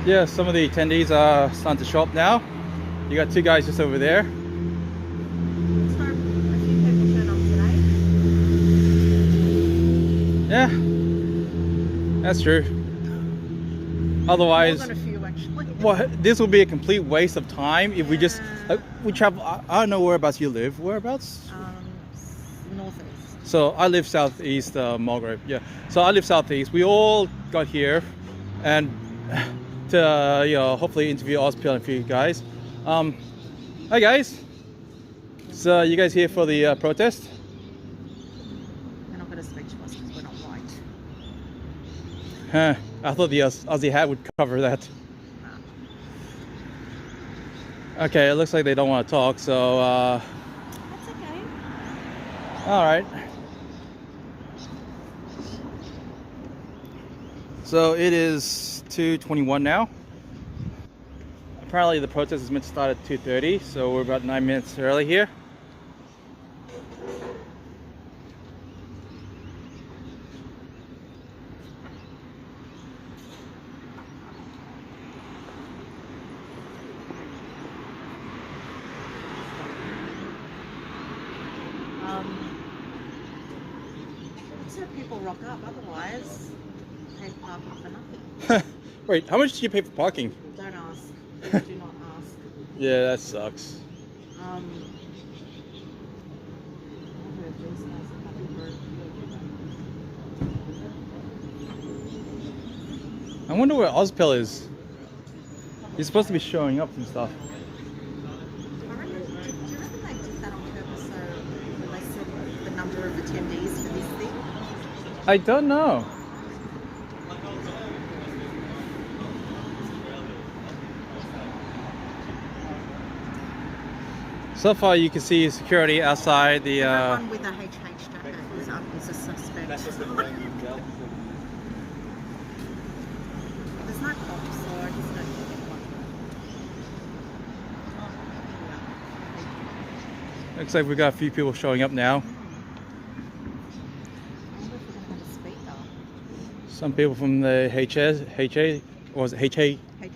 Yeah, some of the attendees are starting to show up now. You got two guys just over there. Let's hope a few people turn up today. Yeah, that's true. Otherwise, More than a few actually. well, this will be a complete waste of time if we just Yeah. we travel. I don't know whereabouts you live. Whereabouts? North and east. So I live southeast, Mulgrave. Yeah. So I live southeast. We all got here, and to hopefully interview Ozpil and a few guys. Hi guys. So you guys here for the protest? They're not going to speak to us because we're not white. Huh. I thought the Aussie hat would cover that. Okay, it looks like they don't want to talk. So. That's okay. All right. So it is 2:21 now. Apparently the protest is meant to start at 2:30, so we're about 9 minutes early here. Let's hope people rock up. Otherwise, pay parking for nothing. Wait, how much did you pay for parking? Don't ask. Do not ask. Yeah, that sucks. I wonder where Ozpil is. He's supposed to be showing up and stuff. Do you reckon they did that on purpose so they said the number of attendees for this thing? I don't know. So far you can see security outside the Everyone with a HH jacket is a suspect. There's no cops, so I just don't think anyone. looks like we got a few people showing up now. I wonder if we're going to have a speaker. Some people from the HA, or was it HA? HH.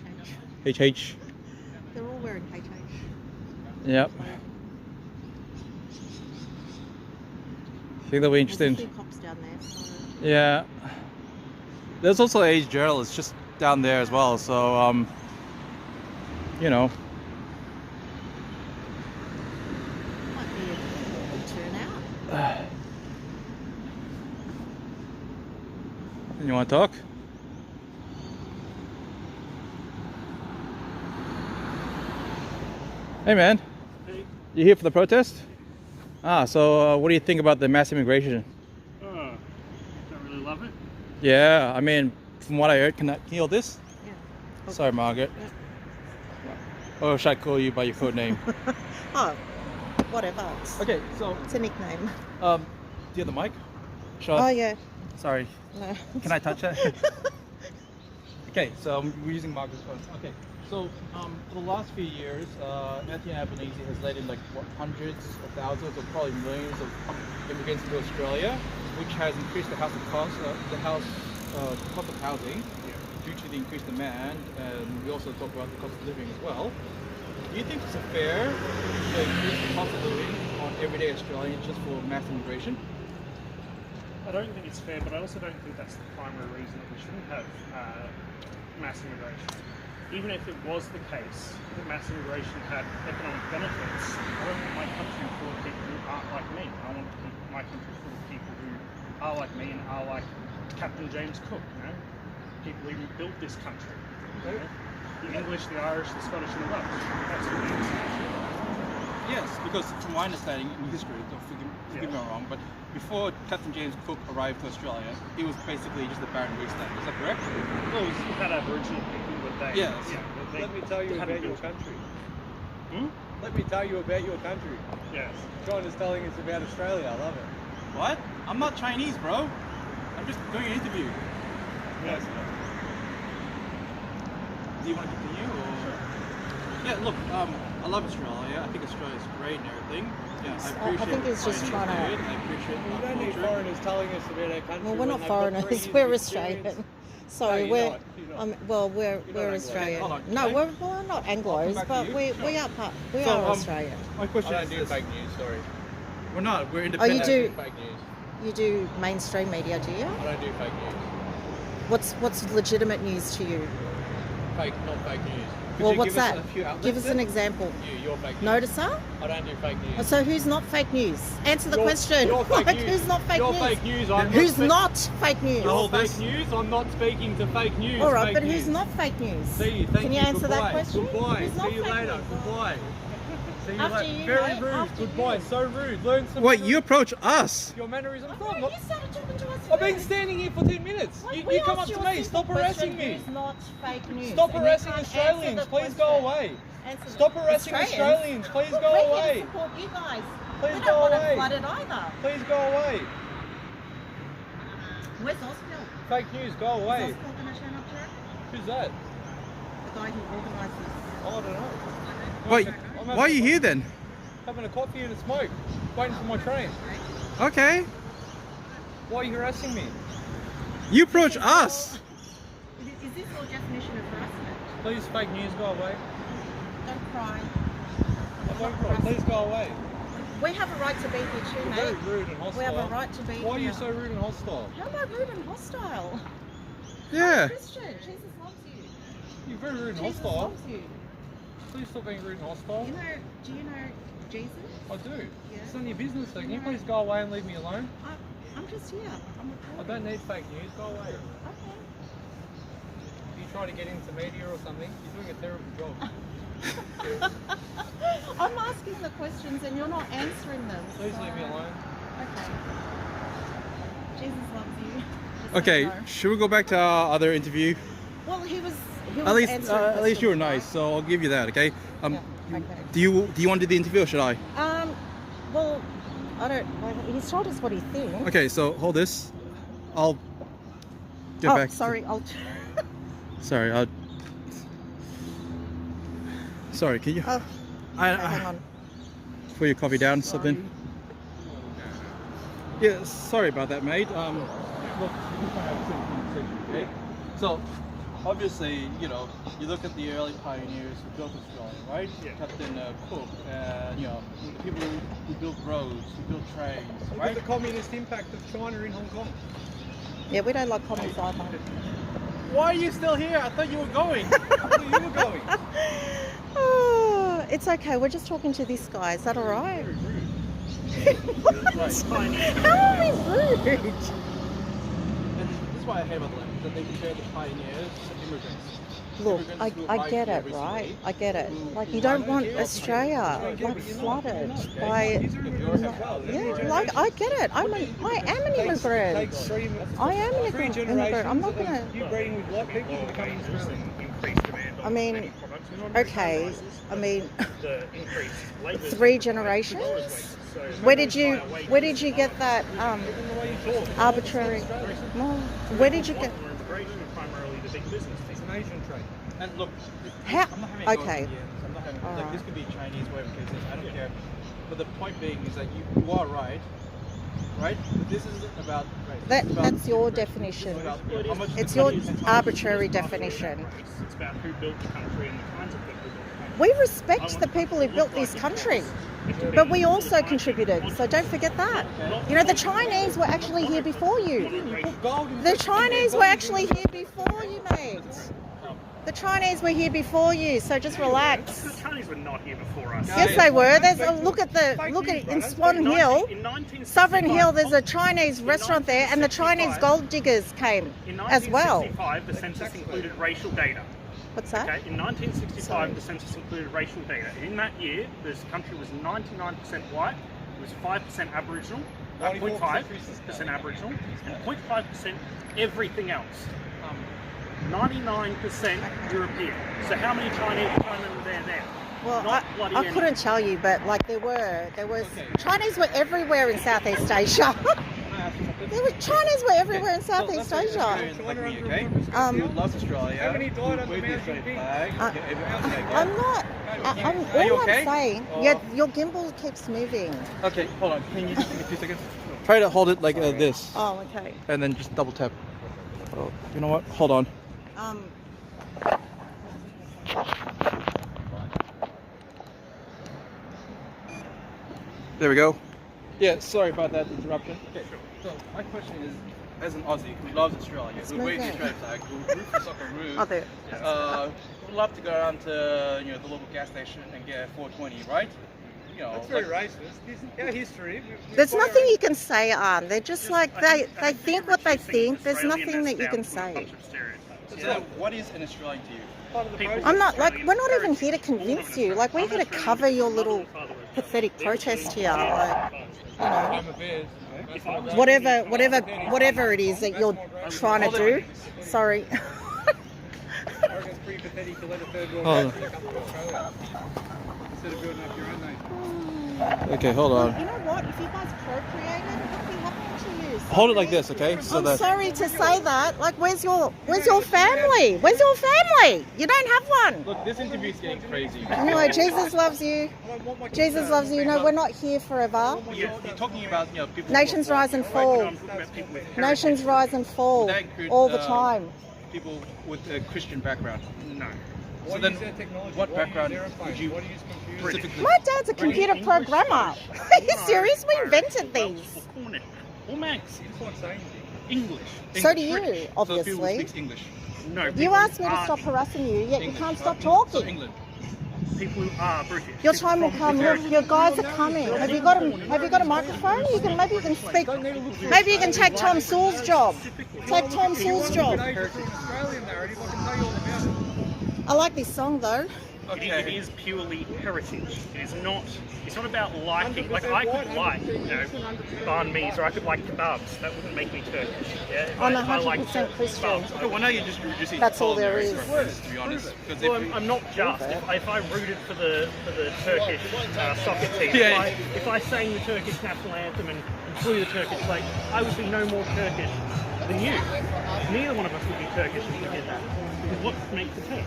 HH. They're all wearing HH. Yep. I think they'll be There's a interested. few cops down there, so Yeah. There's also Age Journalists just down there as well, so you know. might be a good turnout. You want to talk? Hey man, Hey. you here for the protest? So what do you think about the mass immigration? Don't really love it. Yeah, I mean, from what I heard, can you hold this? Yeah. Sorry, Margaret. Or should I call you by your code name? Oh, whatever. Okay, so It's a nickname. do you have the mic? Sure. Oh yeah. Sorry. No. Can I touch that? Okay, so we're using Margaret's phone. Okay, so for the last few years, Anthony Albanese has let in like hundreds of thousands or probably millions of immigrants into Australia, which has increased the cost of housing due to the increased demand, and we also talk about the cost of living as well. Do you think it's fair to increase the cost of living on everyday Australians just for mass immigration? I don't think it's fair, but I also don't think that's the primary reason that we shouldn't have mass immigration. Even if it was the case that mass immigration had economic benefits, I don't want my country full of people who aren't like me. I want my country full of people who are like me and are like Captain James Cook, you know? People who built this country. You know? The English, the Irish, the Scottish and the Welsh. That's what makes it. Yes, because from my understanding in history, don't forgive me if I'm wrong, but before Captain James Cook arrived to Australia, it was basically just a barren wasteland. Is that correct? Well, we had Aboriginal people, but they... Yes. Yeah, but they Let me tell you hadn't about your built- country. Hmm? Let me tell you about your country. Yes. John is telling us about Australia. I love it. What? I'm not Chinese, bro. I'm just doing an interview. Yes. Do you want to continue? Or? Yeah, look, I love Australia. I think Australia's great and everything. Yeah, I appreciate think he's just Chinese trying to- food, I appreciate We our don't need culture. foreigners telling us about our country. Well, we're when not they've got 3 foreigners. years We're of experience. Australian. Sorry, you're we're not. You're not. well, we're Anglo. Australian. Hold on, No, can I- we're not Anglos, back to but you. we are we So, are Australian. My I question don't is do this. fake news. Sorry. We're not. We're Oh, independent. you I do. don't fake news. You do mainstream media, do you? I don't do fake news. What's legitimate news to you? Not fake news. Could Well, you what's give us that? a few outlets Give us then? an example. You're fake news. Noticer? I don't do fake news. So who's not fake news? Answer the You're- question. You're fake Like, news. who's not fake You're news? fake news. I'm Who's not not fake news? No. You're Hold this. fake news. I'm not speaking to fake news. All right, Fake but news. who's not fake news? See you. Thank Can you. you answer Goodbye. that question? Goodbye. Who's not See you fake later. news? Goodbye. See you After later. you, Very mate. rude. After Goodbye. you. So rude. Learn some. Wait, manners. you approach us. Your mannerisms. Oh, I'm no, not. you started talking to us. I've been first. standing here for 10 minutes. Like, You we come up asked to you a me. simple Stop harassing question, me. Who's not fake news? Stop And you harassing can't answer Australians. the Please go question. away. Answer the- Stop harassing Australians. Please go We're away. here to support you guys. Please we go don't want away. to flood it either. Please go away. Where's Oscar? Fake news. Go Is away. Oscar going to turn up today? Who's that? The guy who organised this. Oh, I don't know. Wait, I'm why are you here then? Having a coffee and a smoke. Waiting for my train. Okay. Why are you harassing me? You approach us. Is this your definition of harassment? Please, fake news. Go away. Don't cry. I don't cry. Please go away. We have a right to be here too, You're very mate. rude and hostile. We have a right to be Why are here. you so rude and hostile? How am I rude and hostile? I'm Yeah. Christian. Jesus loves you. You're very rude and Jesus hostile. loves you. Please stop being rude and hostile. Do you know Jesus? I do. Yeah. It's none of your business. So can you please go away and leave me alone? I'm just here. I'm I recording. don't need fake news. Go away. Okay. You try to get into media or something, you're doing a terrible job. I'm asking the questions and you're not answering them. Please so- leave me alone. Okay. Jesus loves you. Just so Okay, you know. should we go back to our other interview? Well, he was At least, answering at least you were questions, nice, right? so I'll give you that. Okay. Yeah, okay. Do you want to do the interview or should I? Well, I don't. He's told us what he thinks. Okay, so hold this. I'll get Oh, back. sorry. Sorry. Sorry. Can you? Oh, hang on. Put your coffee down, Sorry. something. Yeah, sorry about that, mate. Look, okay? So, obviously, you know, you look at the early pioneers who built Australia, right? Yeah. Captain Cook, you know, people who built roads, who built trains, Look right? at the communist impact of China in Hong Kong. Yeah, we don't like comments either. Why are you still here? I thought you were going. I thought you were going. Oh, it's okay. We're just talking to this guy. Is that all right? Very rude. How are we rude? And this is why I hate about the land, that they compare the pioneers to immigrants. Look, Immigrants who I arrived get here it, recently, right? I get it. who- Like, who you don't arrived want here, Australia Yeah, like but you're not, flooded okay? by. These are immigrants as well. They're new Yeah, like I get it. I am an Takes immigrant. three, I am an three immigrant. I'm not generations gonna. of you breeding with white people to become Australian. I mean, okay. I mean, The increased labour 3 generations. Where did you get that Even the way you talk. arbitrary? No. Where did you get? immigration primarily the big business It's people. an Asian trait. And look, How- I'm not having a go okay. at the Indians. I'm not having, Alright. like, this could be Chinese, whatever the case is, I don't care. But the point being is that you are right? But this isn't about race. It's about- That's your it's definition. about, you know, how much It's the your country- arbitrary definition. It's about who built the country and the kinds of people who built the country. We respect the people who built this country, but we also contributed. So don't forget that. You know, the Chinese were actually here before you. The Chinese were actually here before you, mate. The Chinese were here before you, so just relax. The Chinese were not here before us. Yes, they were. There's look at in Swan Hill, In 1965 Sovereign Hill. There's a Chinese restaurant there, and the Chinese gold diggers came In as well. 1965, the census included racial data. What's that? Okay, in 1965, Sorry. the census included racial data. In that year, this country was 99% white, it was 5% Aboriginal, 0.5% Aboriginal, and 0.5% everything else. 99% European. So how many Chinamen were there then? Well, Not bloody I any. couldn't tell you, but like there was Chinese were everywhere in Southeast Asia. Chinese were everywhere in Southeast Asia. You love Australia. How many died under wave the Mao Australian Zedong? flag, I'm not. I'm Are you all okay? I'm saying. Or- Yeah, your gimbal keeps moving. Okay, hold on. Can you just give me 2 seconds? Try to hold it like this, Oh, okay. and then just double tap. Oh, you know what? Hold on. There we go. Yeah, sorry about that interruption. Okay, so my question is, as an Aussie who loves Australia, who waves the Australian flag, who roots for Socceroo, would love to go around to the local gas station and get a 420, right? That's very racist. This is our history. There's nothing you can say, Arn. They're just like, they think what they think. There's nothing that you can say. So what is an Australian to you? I'm not, like, we're not even here to convince you. Like, we're here to cover your little pathetic protest here. Like, whatever it is that you're trying to do. Sorry. I reckon it's pretty pathetic to let a third world nation come to Australia instead of building up your own nation. Okay, hold on. You know what? If you guys procreated, what would be happening to you? Hold it like this, okay? So I'm sorry to say that. Like, where's your family? Where's your family? You don't have one. Look, this interview is getting crazy. Anyway, Jesus loves you. Jesus loves you. No, we're not here forever. You're talking about people. Nations rise and fall. Nations rise and fall all the time. People with a Christian background. No. So then, what background would you specifically? My dad's a computer programmer. Are you serious? We invented these. Or Max. English. So do you, So people obviously. speak English. No. You asked me to stop harassing you, yet you can't stop So talking. England. People who are British. Your time will come. Your guys are coming. Have you got a microphone? Maybe you can speak. Maybe you can take Tom Sewell's job. Take Tom Sewell's job. I like this song though. It is purely heritage. It's not about liking. Like, I could like, banh mi's, or I could like kebabs. That wouldn't make me Turkish. Yeah? I'm If I 100% Christian. Okay, well now you're just reducing. That's all there is. To be honest, because Well, I'm not just. If I rooted for the Turkish soccer team, if I sang the Turkish national anthem and flew the Turkish flag, I would be no more Turkish than you. Neither one of us would be Turkish if we did that. Because what makes a Turk?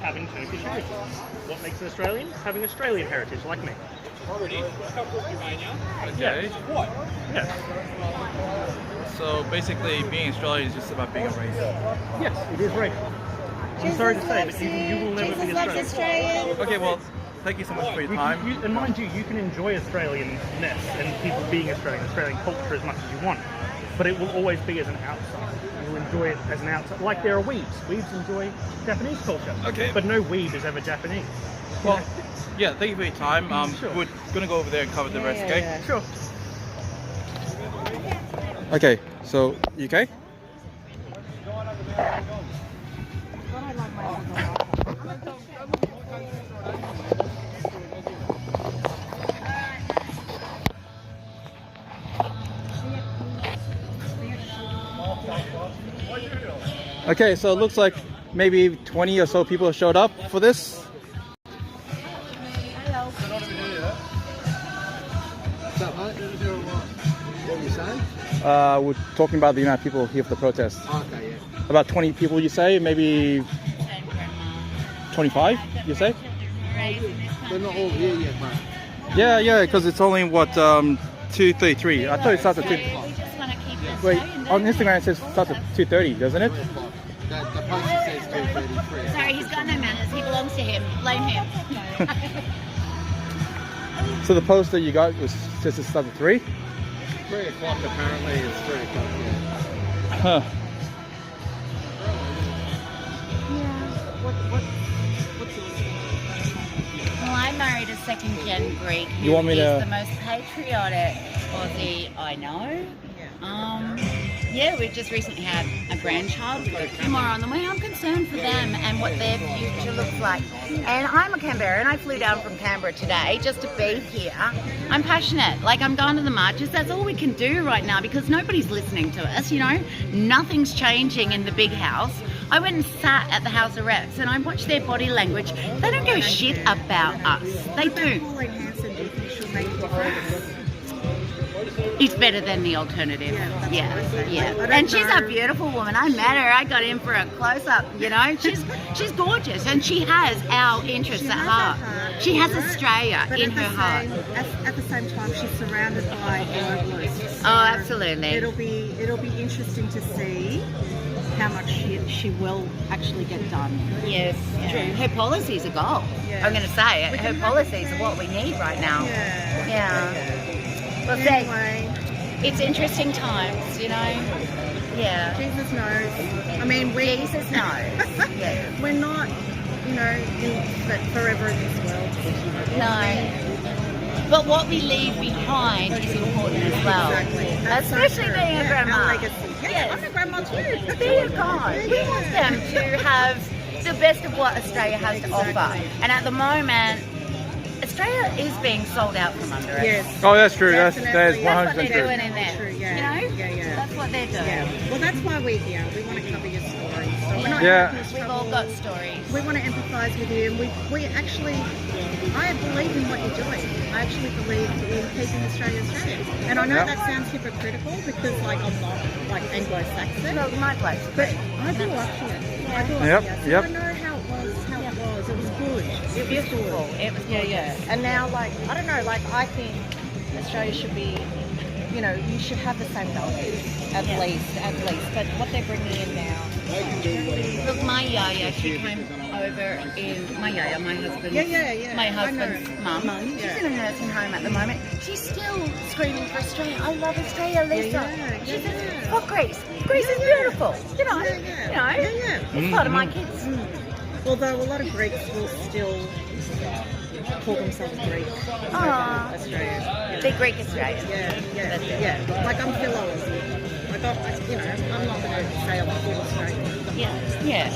Having Turkish heritage. What makes an Australian? Having Australian heritage, like me. Okay. Yeah. So basically, being Australian is just about being a race. Yes, it is racial. I'm sorry to say, but you will never be Jesus loves Australian. Australian. Okay, well, thank you so much for your time. And mind you, you can enjoy Australian-ness and people being Australian culture as much as you want, but it will always be as an outsider. You'll enjoy it as an outsider. Like there are weebs. Weebs enjoy Japanese culture. Okay. But no weeb is ever Japanese. Well, yeah, thank you for your time. Sure. We're going to go over there and cover the rest, okay? Yeah. Sure. Okay, so, you okay? Okay, so it looks like maybe 20 or so people have showed up for this. What were you saying? We're talking about the amount of people here for the protest. Okay, yeah. About 20 people, you say? Maybe 25, you say? They're not all here yet, mate. Yeah, because it's only, 2:33. I thought it starts at 2. We just want to keep this Wait, going, on don't Instagram it says it starts at 2:30, doesn't it? The poster says 2:33. we? Sorry, he's got no manners. He belongs to him. Blame him. So the post that you got says it starts at 3? 3 o'clock apparently. It's 3 o'clock, yeah. Huh. Well, I married a second-gen Greek. You want me who to- is the most patriotic Aussie I know. Yeah, we've just recently had a grandchild. We've got a few more on the way. I'm concerned for them and what their future looks like. And I'm a Canberran. I flew down from Canberra today just to be here. I'm passionate. Like, I'm going to the marches. That's all we can do right now because nobody's listening to us, Nothing's changing in the big house. I went and sat at the House of Reps and I watched their body language. They don't give a shit about us. They do. It's better than the alternative. Yeah. And she's a beautiful woman. I met her. I got in for a close-up, She's gorgeous and she has our interests at heart. She has Australia in her heart. At the same time, she's surrounded by globalists. Oh, absolutely. It'll be interesting to see how much she will actually get done. Yes, true. Her policies are gold. Yeah. I'm going to say it. We Her can policies have are what we need right now. Yeah. Yeah. Well, say, Anyway, it's interesting times, you know? Yeah. Jesus knows. I mean, Jesus knows. Yeah. we're not, you know, forever in this world. No. But what we leave behind is important as well. Exactly. That's so Especially true. being a Yeah, grandma. our legacy. Yeah, Yes. I'm a grandma too. There you go. We want them to have the best of what Australia has to offer. And at the moment, Australia is being sold out from under us. Yes. Oh, that's true. That is Definitely. That's what 100% they're true. doing in there. True, yeah. You know? Yeah. That's what they're doing. Yeah. Well, that's why we're here. We want to cover your stories. So we're not Yeah. here to We've all got stories. We want to empathise with you, and we actually, I believe in what you're doing. I actually believe in keeping Australia Australian. And I know Yep. that sounds hypocritical because, like, I'm not like Anglo-Saxon, Look, my place. but I grew up here. I grew up Yep, here, so yep. I know how it was. It was good. It was Beautiful. good. It was Yeah. And now, like, I don't know, like, I think Australia should be, you know, you should have the same values, at least. But what they're bringing in now. Look, my yaya, she came over in, my yaya, my husband's, Yeah. my I know. husband's mum. Mum, She's yeah. in a nursing home at the moment. She's still screaming for Australia. I love Australia, Lisa. Yeah. She says, fuck Greece. Greece is beautiful. You know, Yeah. it's part of my kids. Although a lot of Greeks will still call themselves Greeks. Aw. Australia. They're Greek Australians. Yeah. Like I'm Philo Aussie. Like you know, I'm not going to say I'm full Australian. Yeah.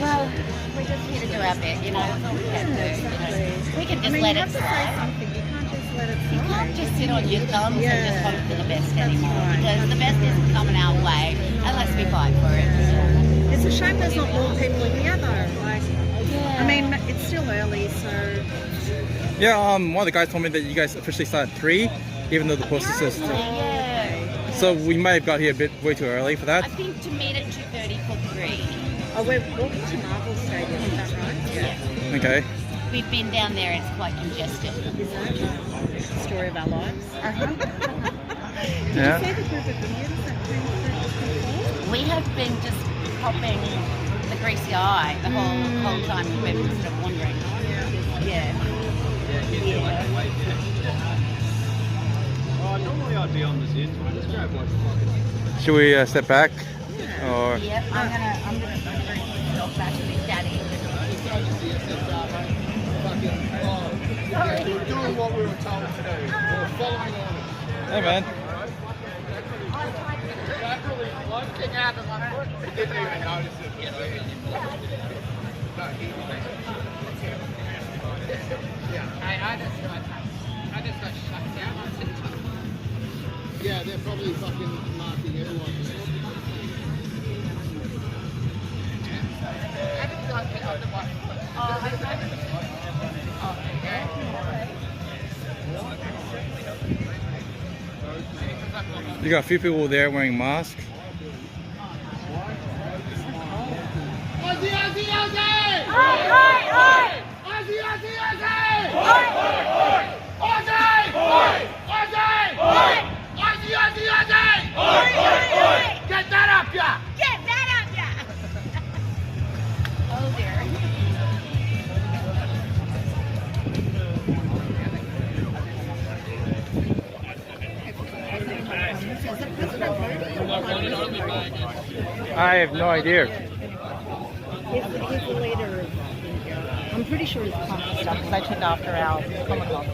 Well, we're just here to do our bit, you know. That's all we can do. Exactly. We can just I mean, let you it have to say slide. something. You can't just let it slide. You can't just sit on your thumbs and just Yeah. hope for the best That's anymore. right. Because the best isn't coming our way unless we fight for it. It's a shame there's not more people in here though. Like, I mean, it's still early, so Yeah, one of the guys told me that you guys officially started at 3, even though the poster says 2. Yeah. So we might have got here a bit way too early for that. I think to meet at 2:30 for 3. we're walking to Marvel Stadium. Is that right? Yeah. Okay. We've been down there, it's quite congested. Is that the story of our lives? Did Yeah. you see the group of Indians that came through just before? We have been just popping the greasy eye the whole time we've been sort of wandering. Yeah. Normally I'd be on the Zins, but I just grabbed my fucking... Should we step back? Or Yep, I'm gonna stop back with Daddy. We're doing what we were told to do. We're following orders. hey man. He didn't even notice it. Yeah, they're probably fucking marking everyone. You got a few people there wearing masks. Aussie, Aussie, Aussie! Oi, oi, oi! Aussie, Aussie, Aussie! Oi, oi, oi! Aussie! Oi! Aussie! Oi! Aussie, Aussie, Aussie! Oi, oi, oi! Get that up, ya! Get that up, yeah! Oh dear. I have no idea. He's the leader of India. I'm pretty sure he's Prime Minister because they took after our Commonwealth.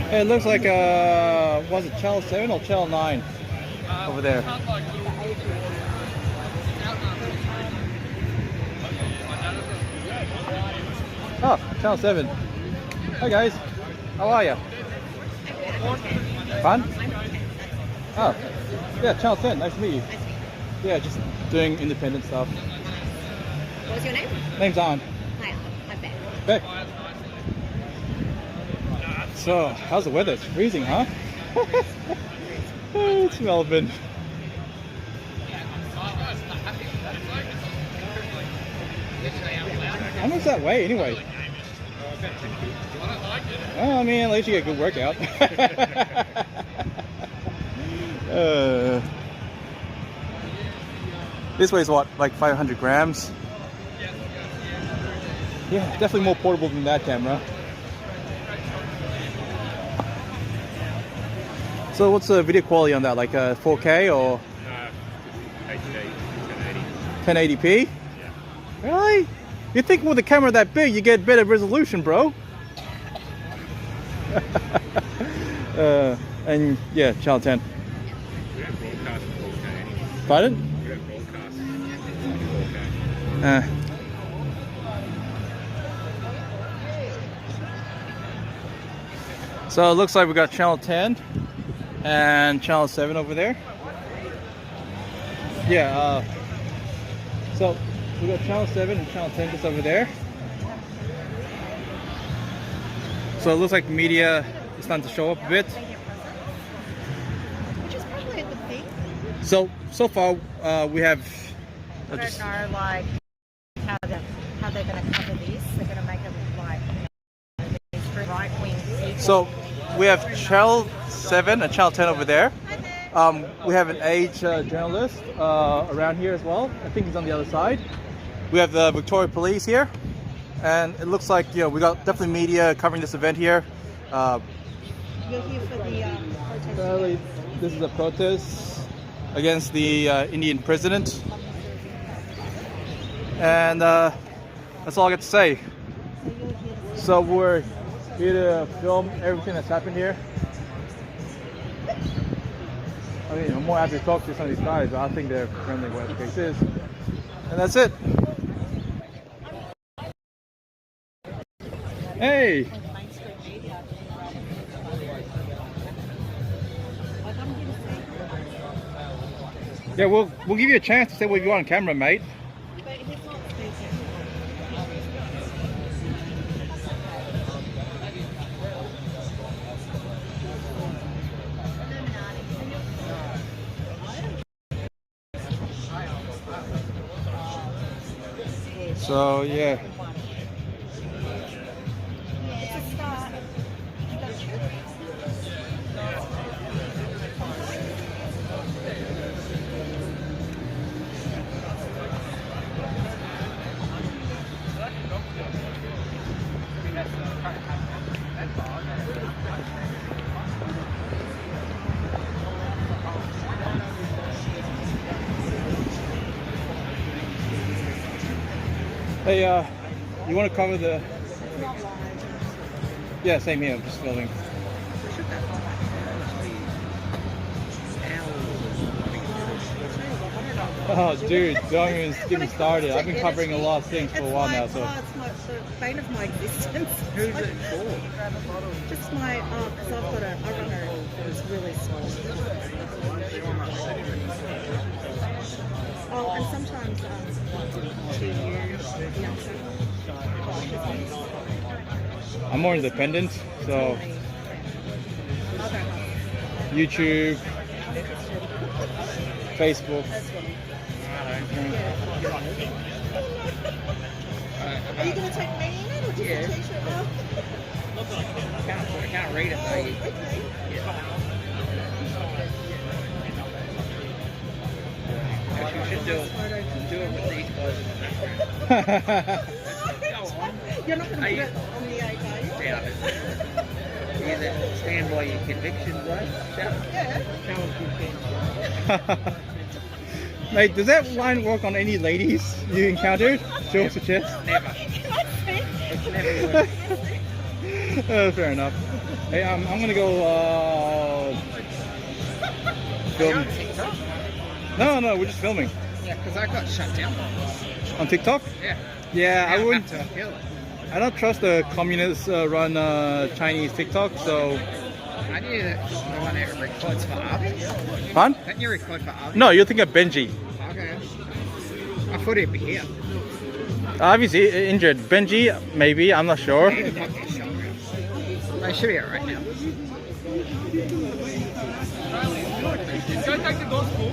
Hey, it looks like was it Channel 7 or Channel 9 over there? Oh, Channel 7. Hi guys, how are you? Fun? Oh, yeah, Channel 10, nice to meet you. Yeah, just doing independent stuff. What was your name? Name's on. Hi, I'm Beck. Beck. So, how's the weather? It's freezing, huh? It's Melbourne. How much that weigh anyway? Well, I mean, at least you get a good workout. This weighs what, like 500 grams? Yeah, definitely more portable than that camera. So what's the video quality on that? Like 4K or? 1080p. 1080p? Yeah. Really? You think with a camera that big, you get better resolution, bro? And yeah, channel 10. We don't broadcast 4K. Pardon? We don't broadcast 4K. So it looks like we got channel 10 and channel 7 over there. Yeah, so we got channel 7 and channel 10 just over there. So it looks like media is starting to show up a bit. Which is probably a good thing. So far we have. I don't know, like how they're going to cover this. They're going to make it like these right-wing people. So we have channel 7 and channel 10 over there. We have an age journalist around here as well. I think he's on the other side. We have the Victoria Police here, and it looks like, you know, we got definitely media covering this event here. You're here for the protest. Apparently, this is a protest against the Indian president, and that's all I got to say. So we're here to film everything that's happened here. I mean, I'm more happy to talk to some of these guys. I think they're friendly, whatever the case is. And that's it. Hey! Yeah, we'll give you a chance to say what you want on camera, mate. So yeah. Hey, you want to cover the? Yeah, same here. I'm just filming. Oh, dude, don't even get me started. I've been covering a lot of things for a while now, so. It's the bane of my existence. Who's it for? Just my, because I've got I run it's really small. Oh, and sometimes I'm more independent, so YouTube, Facebook. Are you going to take me in it or just a t-shirt off? I can't read it though. Okay. You should do it with these guys. You're not going to put it on the 8, are you? Yeah. You stand by your convictions, right? Yeah. Mate, does that line work on any ladies you encountered? Show us a chest. Never. It's never worked. Fair enough. Hey, I'm gonna go film. No, we're just filming. Yeah, because I got shut down. On TikTok? Yeah. Yeah, I wouldn't. To appeal it. I don't trust the communist run Chinese TikTok, so. Aren't you the one that records for Arby? Fun? Don't you record for Arby? No, you're thinking of Benji. Okay. I thought he'd be here. Obviously injured. Benji, maybe, I'm not sure. He didn't have this shot. They should be alright now. Go take the gospel.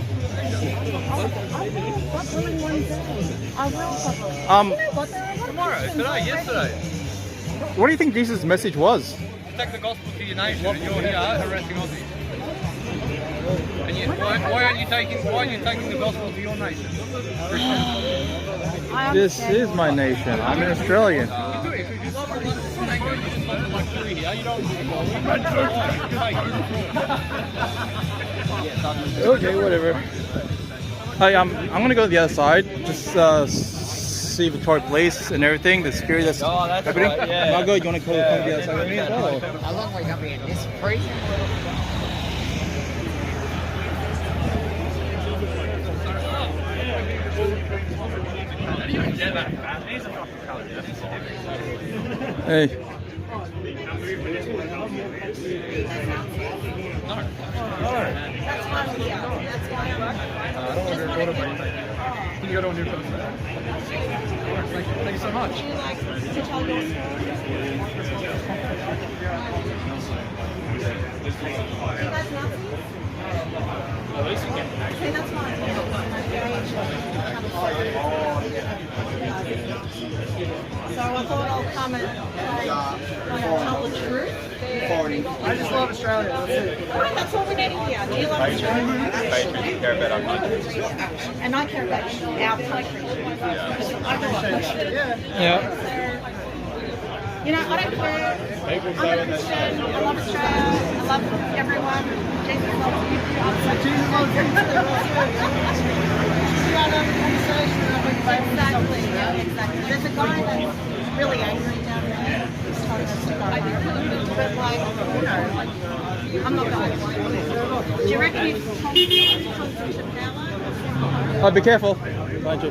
Tomorrow, today, yesterday. What do you think Jesus' message was? Take the gospel to your nation and you're here harassing Aussies. And you, why aren't you taking the gospel to your nation? This is my nation. I'm an Australian. Okay, whatever. Hi, I'm gonna go to the other side. Just see Victoria Place and everything. The security that's happening. right, yeah. Margot, you wanna come to the other side with me as well? How long are we going to be in this freezing? Hey. Can you go to a new person? Thank you so much. So I thought I'll come and tell the truth. I just love Australia. That's it. Alright, that's all we need to hear. Do you love Australia? You care about our country. And I care about our country. I grew up Christian. Yeah. You know, I don't care. I'm a Christian. I love Australia. I love everyone. Jesus loves you. Jesus loves you. Exactly. Yeah, exactly. There's a guy that's really angry down there. He's trying to survive. But like, you know, like, I'm not going to. Do you reckon if Tom comes into power? Oh, be careful. Mind you.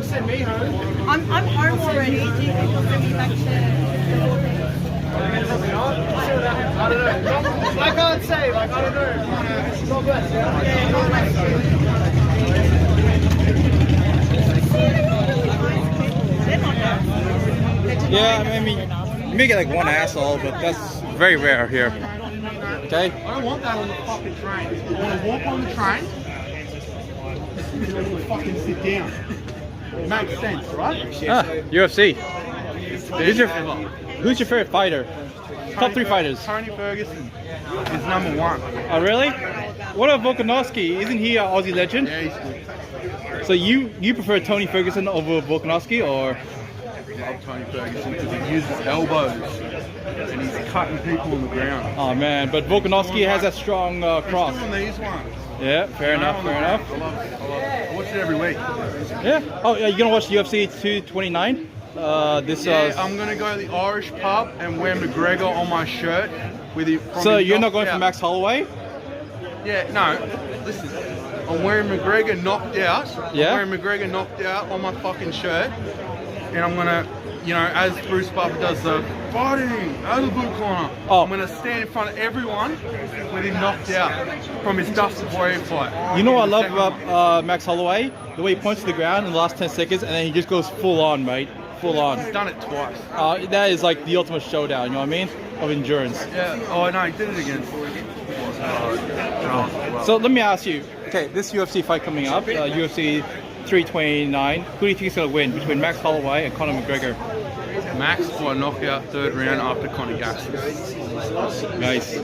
Send me home. I'm home already. Do you think he'll send me back to? I don't know. I can't say. Like, I don't know. God bless. Yeah, God bless you. They're not bad. Yeah, I mean, you may get like one asshole, but that's very rare here. Okay? I don't want that on the fucking train. I want to walk on the train and fucking sit down. It makes sense, right? Ah, UFC. Who's your favorite fighter? Top 3 fighters. Tony Ferguson is number 1. Oh, really? What about Volkanovski? Isn't he an Aussie legend? Yeah, he's good. So you prefer Tony Ferguson over Volkanovski, or? I love Tony Ferguson because he uses elbows and he's cutting people on the ground. Oh man, but Volkanovski has that strong cross. He's doing these ones. Yeah, fair enough, fair enough. I watch it every week. Yeah. Oh, yeah, you gonna watch UFC 229? I'm gonna go to the Irish pub and wear McGregor on my shirt with it. So you're not going for Max Holloway? Yeah, no. Listen, I'm wearing McGregor knocked out. Yeah? I'm wearing McGregor knocked out on my fucking shirt, and I'm gonna, you know, as Bruce Buffer does the fighting out of the blue corner. Oh. I'm gonna stand in front of everyone with him knocked out from his Dustin Poirier fight. You know what I love about Max Holloway? The way he points to the ground in the last 10 seconds and then he just goes full on, mate. Full on. He's done it twice. That is like the ultimate showdown, you know what I mean? Of endurance. Yeah. Oh no, he did it against Charles as well. So let me ask you, okay, this UFC fight coming up, UFC 329, who do you think is going to win between Max Holloway and Conor McGregor? Max for a knockout 3rd round after Conor gasses. Nice.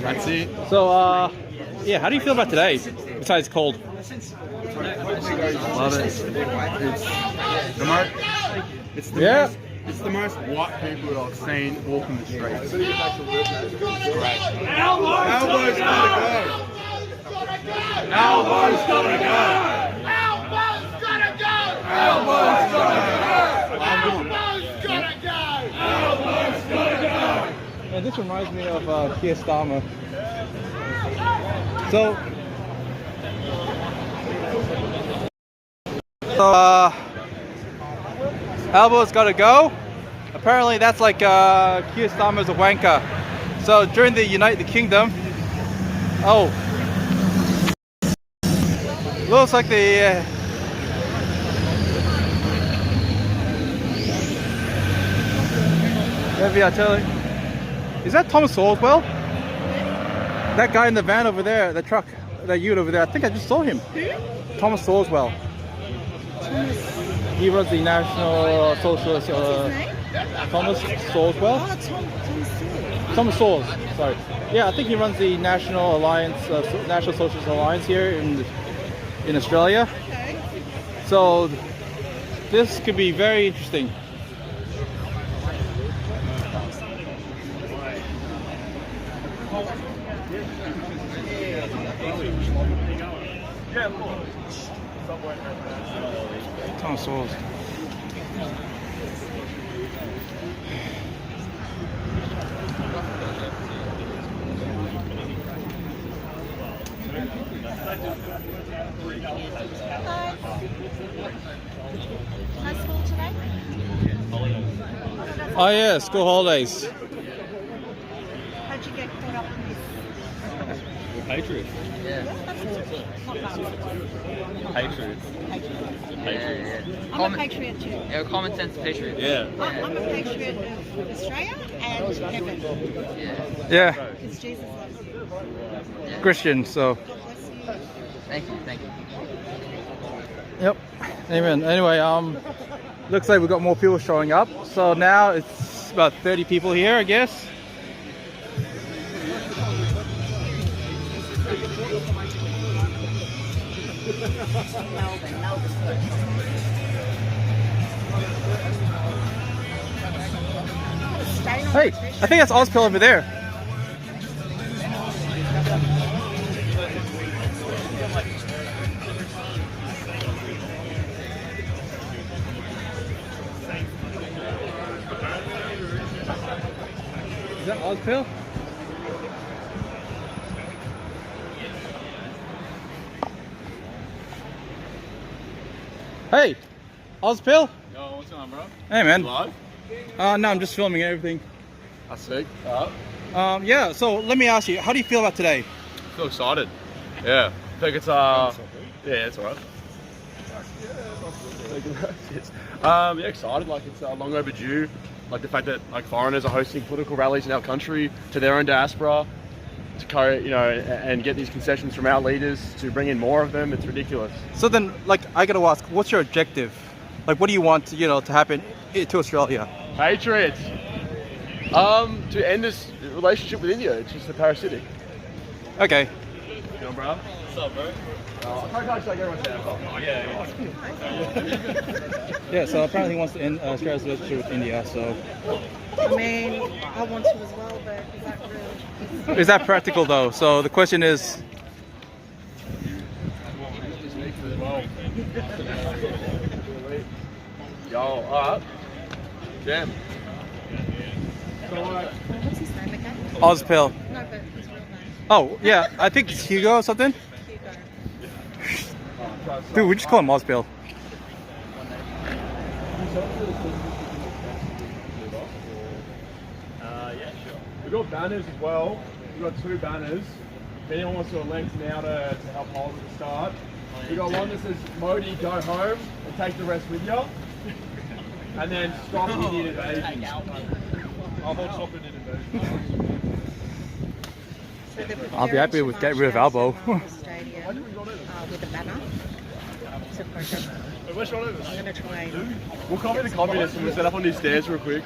That's it. So, yeah, how do you feel about today, besides cold? Love it. It's the most white people that I've seen walking the streets. Great. Elbows gotta go. Elbows gotta go. Elbows gotta go. Elbows gotta go. Yeah, this reminds me of Keir Starmer. So, elbows gotta go. Apparently that's like Keir Starmer's a wanker. So during the United Kingdom, looks like the maybe I'll tell you. Is that Thomas Saliswell? That guy in the van over there, the truck, that ute over there, I think I just saw him. Thomas Saliswell. He runs the National Socialist Thomas Sorswell. Oh, Tom Stewart. Thomas Sours, sorry. Yeah, I think he runs the National Alliance, National Socialist Alliance here in Australia. Okay. So this could be very interesting. Thomas Sours. Nice school today? Oh yeah, school holidays. How'd you get caught up in this? Patriots. Patriots. I'm a patriot too. Yeah, common sense patriots. Yeah. I'm a patriot of Australia and heaven. Yeah, Because Jesus loves you. Christian, so. God bless you. Thank you, thank you. Yep. Amen. Anyway, looks like we've got more people showing up. So now it's about 30 people here, I guess. Hey, I think that's Ozpill over there. Is that Ozpill? Hey, Ozpill? Yo, what's going on, bro? Hey, man. Live? No, I'm just filming everything. I see. Yeah, so let me ask you, how do you feel about today? I feel excited. Yeah. I think it's yeah, it's alright. Yeah, excited. Like it's long overdue. Like the fact that like foreigners are hosting political rallies in our country to their own diaspora, to and get these concessions from our leaders to bring in more of them. It's ridiculous. So then, like, I gotta ask, what's your objective? Like, what do you want, to happen to Australia? Patriots. To end this relationship with India. It's just a parasitic. Okay. You know, bro? What's up, bro? I can't like everyone's down. Oh, yeah. Yeah, so apparently he wants to end Australia's relationship with India, so. I mean, I want to as well, but is that really? Is that practical though? So the question is. Yo, alright. Jam. What's his name again? Ozpill. No, but his real name. Oh, yeah, I think it's Hugo or something. Hugo. Dude, we just call him Ozpill. Yeah, sure. We've got banners as well. We've got 2 banners. If anyone wants to elect now to help hold at the start. We've got one that says Modi, go home and take the rest with you. And then stop Indian invasion. I'll hold stop Indian invasion. I'll be happy with get rid of Albo. Australia with a banner to protest. I'm going to try and... We'll copy the communists and we'll set up on these stairs real quick.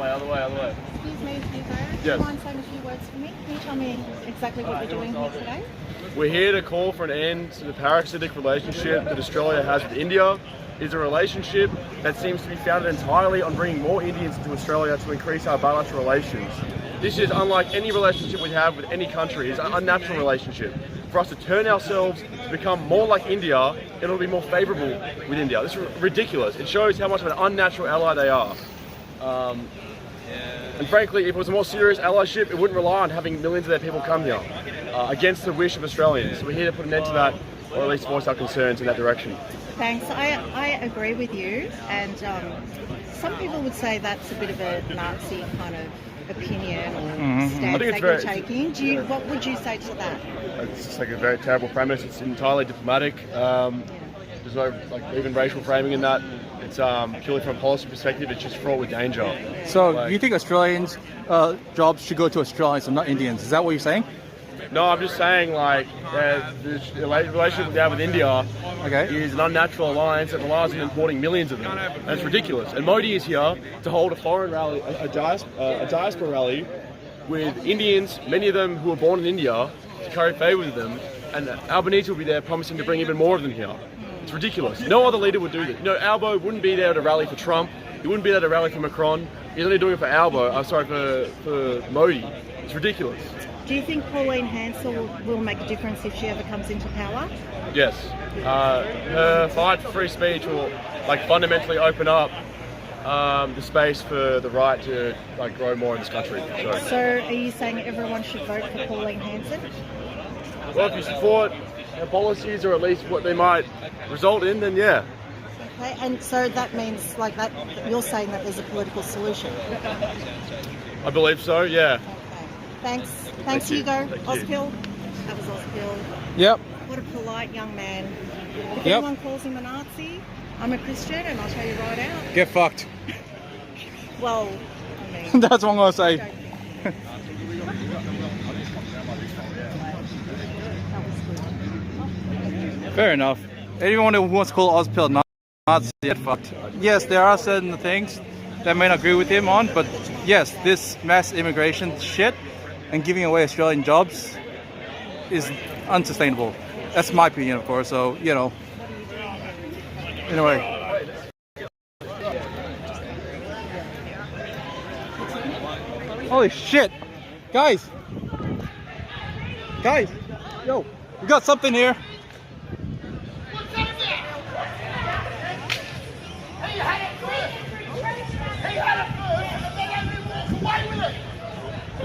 Other way. Excuse me, Hugo. Do you Yes. mind saying a few words for me? Can you tell me exactly what you're doing here today? We're here to call for an end to the parasitic relationship that Australia has with India. It's a relationship that seems to be founded entirely on bringing more Indians into Australia to increase our bilateral relations. This is unlike any relationship we have with any country. It's an unnatural relationship. For us to turn ourselves to become more like India, it'll be more favourable with India. This is ridiculous. It shows how much of an unnatural ally they are. And frankly, if it was a more serious allyship, it wouldn't rely on having millions of their people come here against the wish of Australians. So we're here to put an end to that, or at least voice our concerns in that direction. Thanks. I agree with you, and some people would say that's a bit of a Nazi kind of opinion or stance that you're taking. What would you say to that? It's just like a very terrible premise. It's entirely diplomatic. There's no even racial framing in that. It's purely from a policy perspective. It's just fraught with danger. So you think Australians' jobs should go to Australians and not Indians? Is that what you're saying? No, I'm just saying, like, the relationship we have with India is an unnatural alliance that relies on importing millions of them. That's ridiculous. And Modi is here to hold a foreign rally, a diaspora rally with Indians, many of them who were born in India, to curry favour with them. And Albanese will be there promising to bring even more of them here. It's ridiculous. No other leader would do this. You know, Albo wouldn't be there to rally for Trump. He wouldn't be there to rally for Macron. He's only doing it for Modi. It's ridiculous. Do you think Pauline Hansel will make a difference if she ever comes into power? Yes. Her fight for free speech will fundamentally open up the space for the right to grow more in this country. So are you saying everyone should vote for Pauline Hanson? Well, if you support her policies, or at least what they might result in, then yeah. Okay, and so that means that you're saying that there's a political solution. I believe so, yeah. Okay. Thanks. Thanks, Hugo. Ozpil. That was Ozpil. Yep. What a polite young man. If Yep. anyone calls him a Nazi, I'm a Christian and I'll tell you right out. Get fucked. Well, I mean... That's what I'm going to say. Fair enough. Anyone who wants to call Ozpil Nazi, get fucked. Yes, there are certain things that may not agree with him on, but yes, this mass immigration shit and giving away Australian jobs is unsustainable. That's my opinion, of course, so, you know. Anyway. Holy shit! Guys! Guys! Yo! We got something here!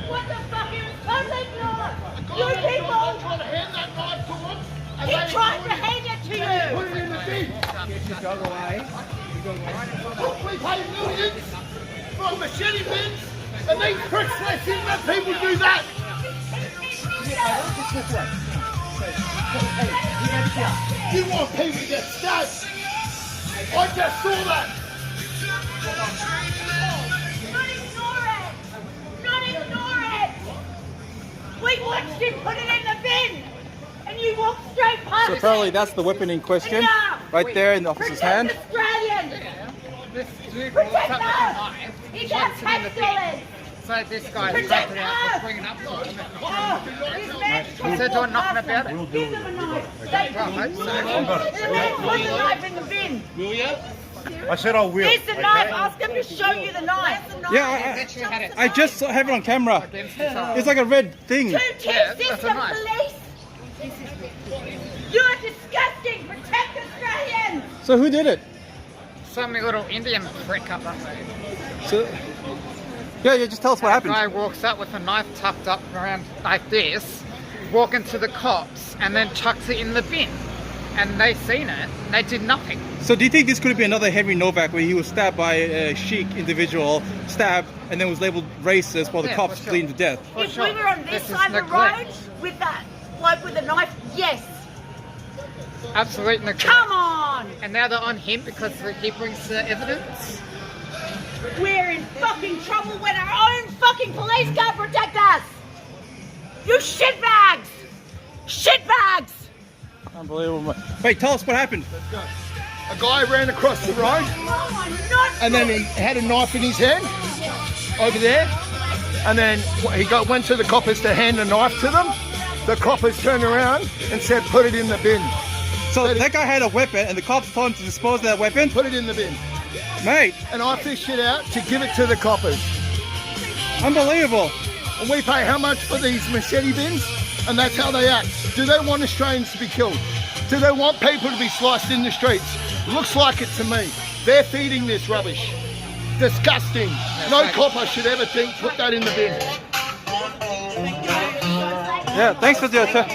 What the fuck? He was totally ignored. You people trying to hand that knife to him. He tried to hand it to you. Put it in the bin. Get your dog away. Look, we pay millions for machete bins, and these pricks letting the people do that. You want people to get stabbed? I just saw that. We watched him put it in the bin, and you walked straight past So apparently that's the weapon in question, right there in the officer's hand. Protect us! He's our tax dollars! So this guy is taking it out, bringing up to him. What's he doing nothing about it? Give them a knife. The man put the knife in the bin. Will you? I said I will. Here's the knife. Ask him to show you the knife. Yeah, I just have it on camera. It's like a red thing. Two-tier system police. You're disgusting. Protect Australians. So who did it? Some little Indian prick up there. So, yeah, just tell us what happened. The guy walks up with a knife tucked up around like this, walking to the cops, and then chucks it in the bin. And they seen it, and they did nothing. So do you think this could be another Henry Novak where he was stabbed by a Sikh individual, and then was labelled racist while the cops bleeding to death? If we were on this side of the road with that bloke with a knife, yes. Absolute neglect. Come on! And now they're on him because he brings the evidence. We're in fucking trouble when our own fucking police can't protect us! You shitbags! Shitbags! Unbelievable. Wait, tell us what happened. A guy ran across the road, and then he had a knife in his hand over there, and then he went to the coppers to hand the knife to them. The coppers turned around and said, put it in the bin. So that guy had a weapon, and the cops told him to dispose of that weapon? Put it in the bin. Mate. And I fished it out to give it to the coppers. Unbelievable. And we pay how much for these machete bins? And that's how they act. Do they want Australians to be killed? Do they want people to be sliced in the streets? Looks like it to me. They're feeding this rubbish. Disgusting. No copper should ever think, put that in the bin. Yeah, thanks for the thanks.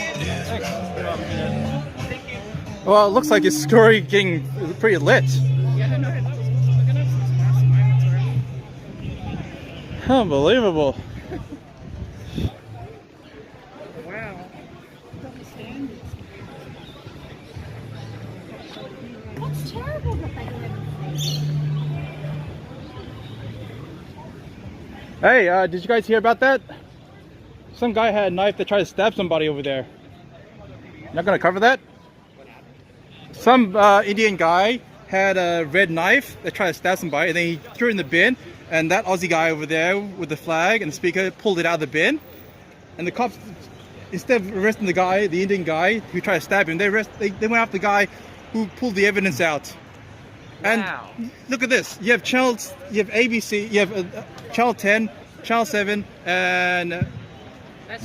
Well, it looks like his story getting pretty lit. Unbelievable. What's terrible that they never see? Hey, did you guys hear about that? some guy had a knife that tried to stab somebody over there. Not gonna cover that? Some Indian guy had a red knife that tried to stab somebody, and then he threw it in the bin, and that Aussie guy over there with the flag and the speaker pulled it out of the bin, and the cops, instead of arresting the guy, the Indian guy who tried to stab him, they went after the guy who pulled the evidence out. And Wow. look at this. You have channels. You have ABC. You have Channel 10, Channel 7, and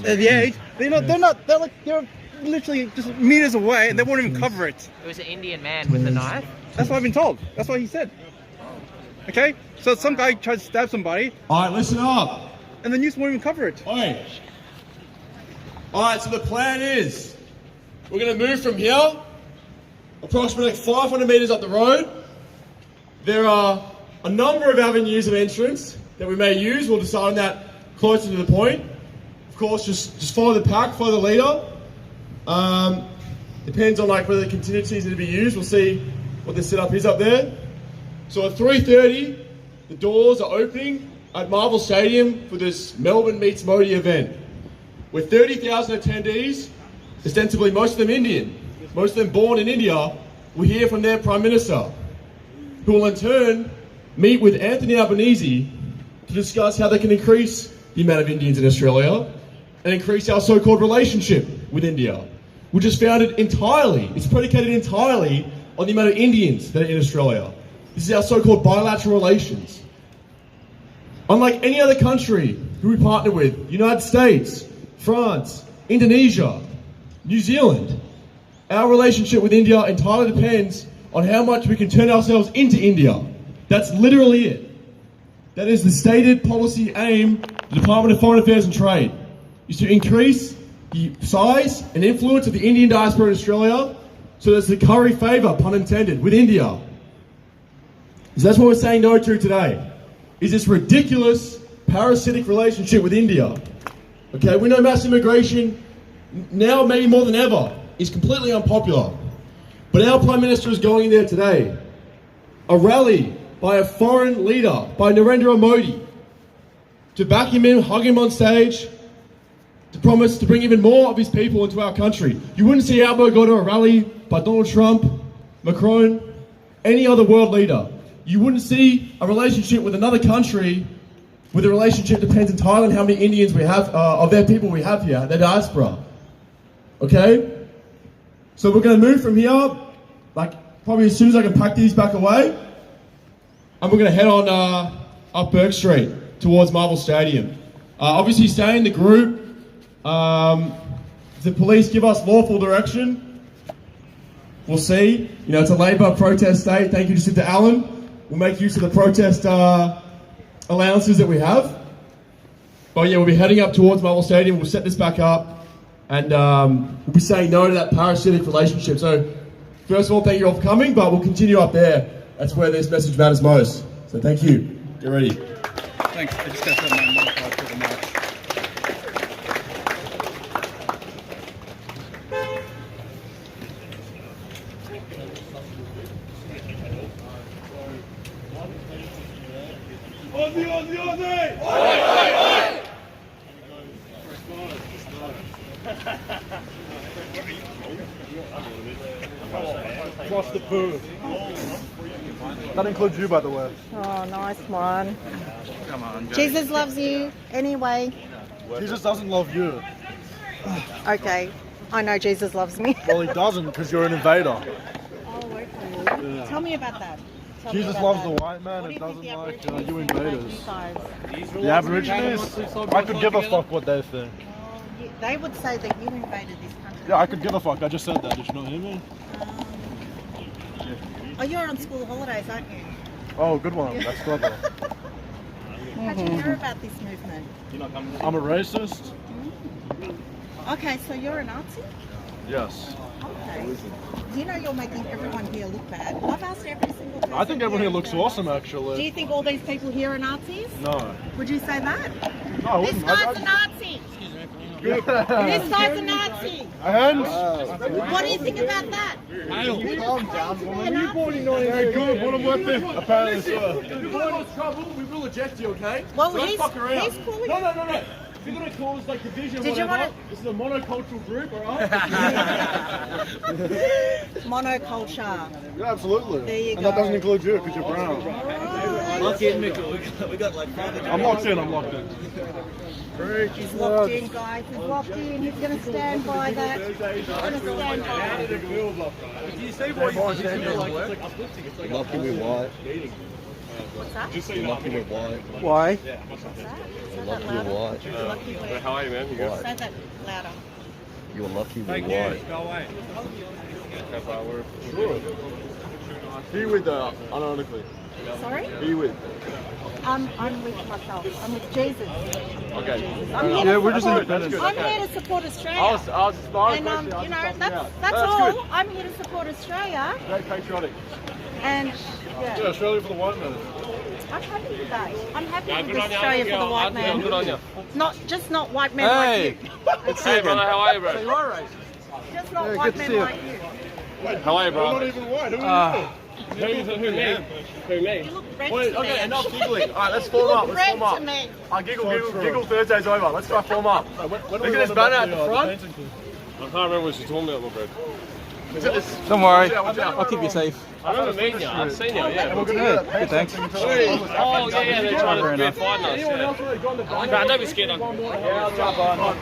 the 8. They're literally just meters away, and they won't even cover it. It was an Indian man with a knife. That's what I've been told. That's what he said. Okay, so some guy tried to stab somebody. All right, listen up. And the news won't even cover it. Oi. All right, so the plan is we're going to move from here, approximately 500 metres up the road. There are a number of avenues of entrance that we may use. We'll decide on that closer to the point. Of course, just follow the pack, follow the leader. Depends on whether the contingencies are to be used. We'll see what the setup is up there. So at 3:30, the doors are opening at Marvel Stadium for this Melbourne meets Modi event. With 30,000 attendees, ostensibly most of them Indian, most of them born in India, will hear from their Prime Minister, who will in turn meet with Anthony Albanese to discuss how they can increase the amount of Indians in Australia and increase our so-called relationship with India, which is founded entirely, it's predicated entirely on the amount of Indians that are in Australia. This is our so-called bilateral relations. Unlike any other country who we partner with, United States, France, Indonesia, New Zealand, our relationship with India entirely depends on how much we can turn ourselves into India. That's literally it. That is the stated policy aim of the Department of Foreign Affairs and Trade, is to increase the size and influence of the Indian diaspora in Australia so as to curry favour, pun intended, with India. So that's what we're saying no to today, is this ridiculous parasitic relationship with India. Okay, we know mass immigration, now maybe more than ever, is completely unpopular. But our Prime Minister is going there today. A rally by a foreign leader, by Narendra Modi, to back him in, hug him on stage, to promise to bring even more of his people into our country. You wouldn't see Albo go to a rally by Donald Trump, Macron, any other world leader. You wouldn't see a relationship with another country where the relationship depends entirely on how many Indians we have, of their people we have here, their diaspora. Okay? So we're going to move from here, probably as soon as I can pack these back away, and we're going to head on up Burke Street towards Marvel Stadium. Obviously stay in the group. If the police give us lawful direction, we'll see. It's a Labor protest state. Thank you to Alan. We'll make use of the protest allowances that we have. But yeah, we'll be heading up towards Marvel Stadium. We'll set this back up, and we'll be saying no to that parasitic relationship. So first of all, thank you all for coming, but we'll continue up there. That's where this message matters most. So thank you. Get ready. Thanks. I just got to set my modifier for the match. Aussie, Aussie, Aussie! Oi, oi, oi! Plus the poo. That includes you, by the way. Oh, nice one. Come on, Jay. Jesus loves you anyway. Jesus doesn't love you. Okay, I know Jesus loves me. Well, he doesn't, because you're an invader. Oh, okay. Yeah. Tell me about that. Tell me Jesus about loves that. the white man and doesn't like you invaders. Guys? The Aborigines? I could give a fuck what they think. They would say that you invaded this country. Yeah, I could give a fuck. I just said that. Did you not hear me? Oh, you're on school holidays, aren't you? Oh, good one. That's clever. How'd you hear about this movement? I'm a racist. Okay, so you're a Nazi? Yes. Okay. You know you're making everyone here look bad. I've asked every single person. I think everyone here if looks they're awesome, Nazis. actually. Do you think all these people here are Nazis? No. Would you say that? No, I This wouldn't. guy's a Nazi. This guy's a Nazi. And? What do you think about that? Calm down, woman. You born in 1980? Good, what I'm working. Apparently, so. If you want to cause trouble, we will eject you, okay? Well, Don't he's fuck around. calling. No. if you're gonna cause like division, Did you whatever, wanna- this is a monocultural group, alright? Monoculture. Yeah, absolutely. There you and go. that doesn't include you because you're brown. Lucky in Mitchell, we got like 5 I'm locked in. I'm locked in. He's locked in, guys. He's locked in. He's going to stand by that. He's going to stand by it. Do you see why you feel like it's like uplifting? It's like Lucky we're white. What's that? Just so You're lucky we're white. Why? What's that? Say You're that lucky we're louder. white. Lucky we're- How are you, man? You good? Say that louder. You're lucky we're white. Go away. Who you with, unironically? Sorry? Who you with? I'm with myself. I'm with Jesus. Okay. I'm here Yeah, to we're just support- independent. I'm here to support Australia. I was inspired. And you know, that's all. I'm here to support Australia. Very patriotic. And Yeah, yeah, Australia for the white man. I'm happy with that. I'm happy Yeah, with good on you. Australia for the white man. Good on you. Not just not white men Hey, like you. good to see you again. How are you, bro? You are right. Just not Yeah, white good to men see you. like you. How are you, bro? I'm not even white. Who are you? Who me? Who me? You look red Wait, to okay, me. enough giggling. Alright, let's form You up. look Let's red form to up. me. Giggle Thursday's over. Let's try form up. Look at this banner at the front. I can't remember what she's talking about, my friend. Don't worry. Watch out. I'll keep you safe. I remember meeting you. I've seen you, yeah. Good, good, thanks. Oh, yeah, they're trying to be fighting us. Anyone else want to join the banner? Nah, don't be scared. Yeah, I'll jump on.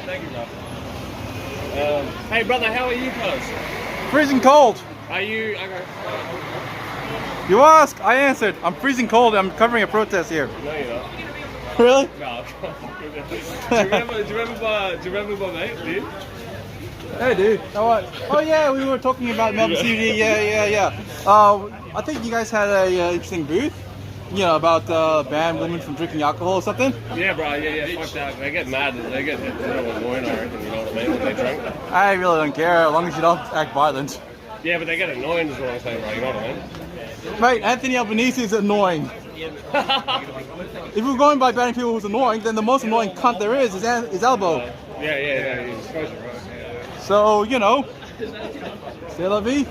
Thank you, bro. Hey, brother, how are you, fellas? Freezing cold. Are you? Okay. You ask, I answered. I'm freezing cold. I'm covering a protest here. No, you're not. Really? No. Do you remember my mate, dude? Hey, dude. Oh, what? Oh, yeah. We were talking about Melbourne CBD. Yeah. I think you guys had a interesting booth. You know, about ban women from drinking alcohol or something. Yeah, bro. Yeah. Fuck that. They get mad. They get annoying, I reckon. You know what I mean? When they drink. I really don't care as long as you don't act violent. Yeah, but they get annoying is what I'm saying, bro. You know what I mean? Mate, Anthony Albanese is annoying. If we're going by banning people who's annoying, then the most annoying cunt there is Elbow. Yeah. He's Scotia, bro. So, you know, c'est la vie.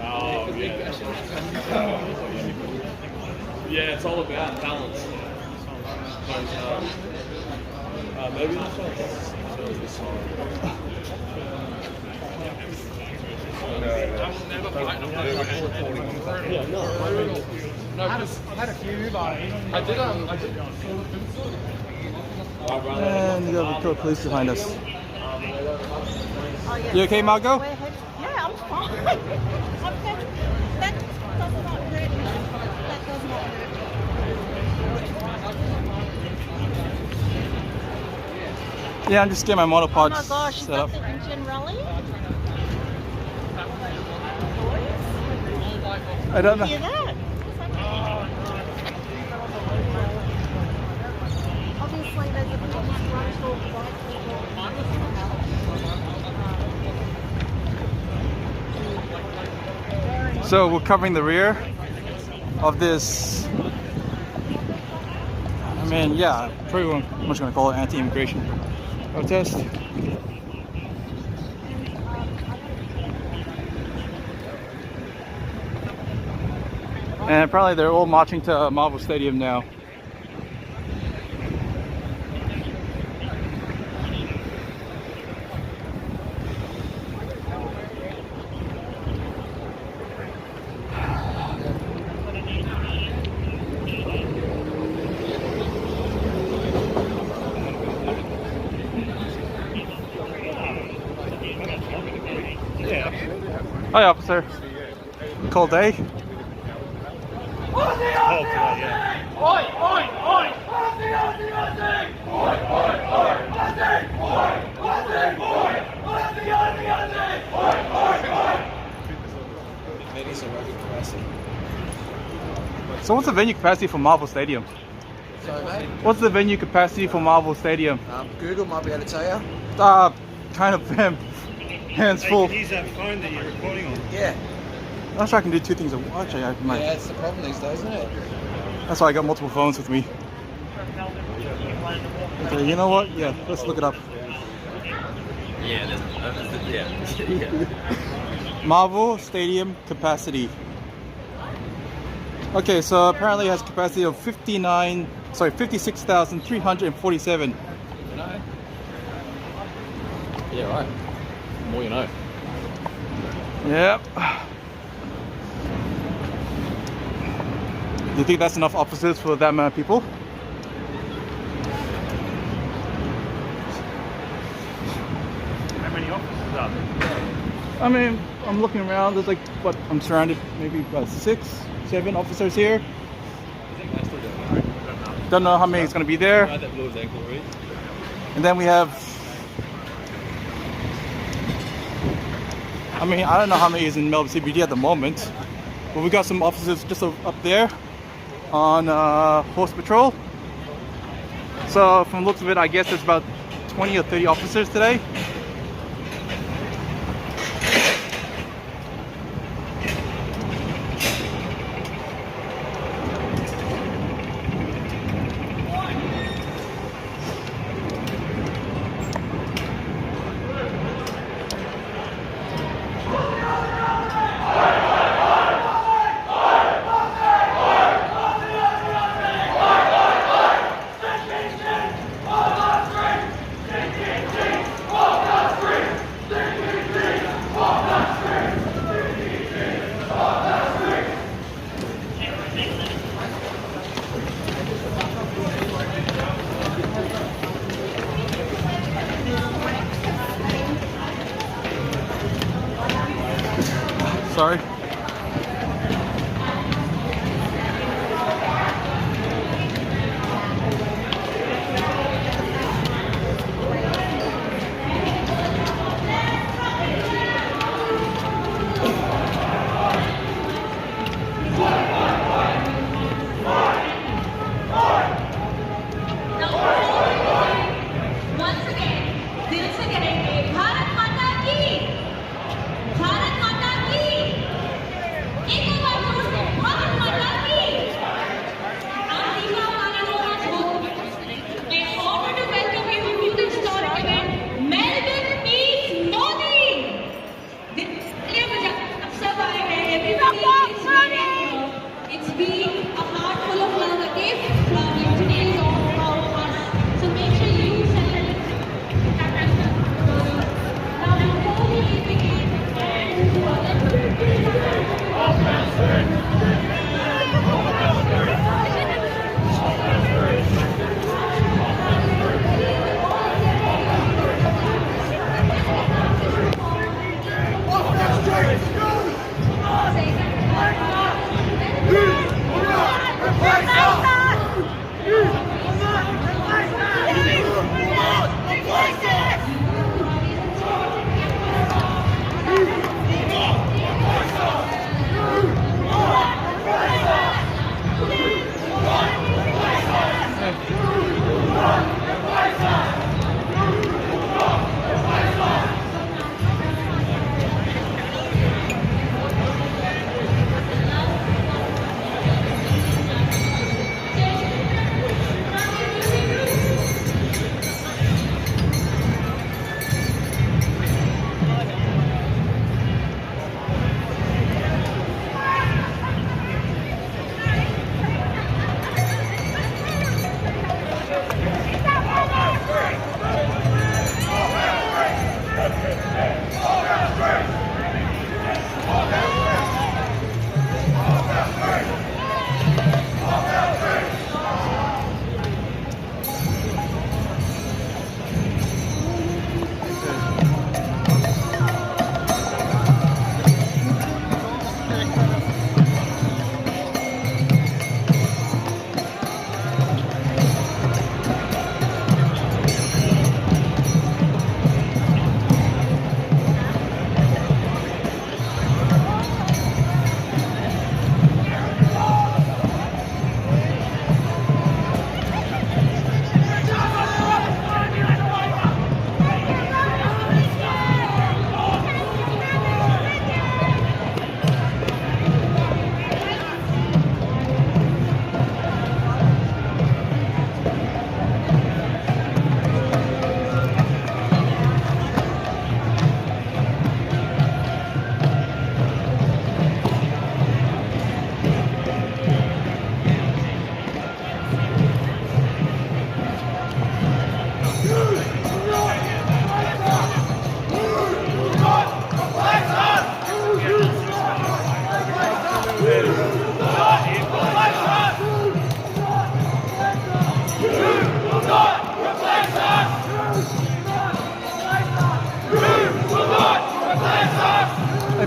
Oh, yeah. Yeah, it's all about balance. Maybe this one. I had a few, but I did. And you got the police behind us. Oh, yeah. You okay, Margot? Yeah, I'm fine. I'm fine. That does not hurt me. That does not hurt me. Yeah, I'm just getting my monopod Oh my gosh, is set up. that the engine rally? I don't know. Hear that? Obviously, there's a bit of disgruntled white people. So we're covering the rear of this. I mean, yeah, pretty much going to call it anti-immigration protest. And apparently they're all marching to Marvel Stadium now. Hi, officer. Cold day. So what's the venue capacity for Marvel Stadium? Sorry, mate. What's the venue capacity for Marvel Stadium? Google might be able to tell you. Kind of hands full. Use that phone that you're recording on. Yeah. I'm not sure I can do two things at once. Yeah, it's the problem these days, isn't it? That's why I got multiple phones with me. Okay, you know what? Yeah, let's look it up. Yeah, Marvel Stadium capacity. Okay, so apparently it has capacity of 56,347. Yeah, right. The more you know. Yep. Do you think that's enough officers for that amount of people? How many officers are there? I mean, I'm looking around, there's like, what, I'm surrounded maybe about 6, 7 officers here. Don't know how many is going to be there. And then we have, I mean, I don't know how many is in Melbourne CBD at the moment, but we got some officers just up there on horse patrol. So from the looks of it, I guess there's about 20 or 30 officers today. Sorry. Once again, दिल से करेंगे भारत माता की, भारत माता की, एक बार जोर से भारत माता की। I'm Deepa Mananohar Bhog. It's honor to welcome you to the historic event, Melbourne meets Modi. चलिए बजा, अब सब आए हैं, everybody is here. It's been a heart full of love, a gift from engineers all of us. So make sure you celebrate. Now before we begin,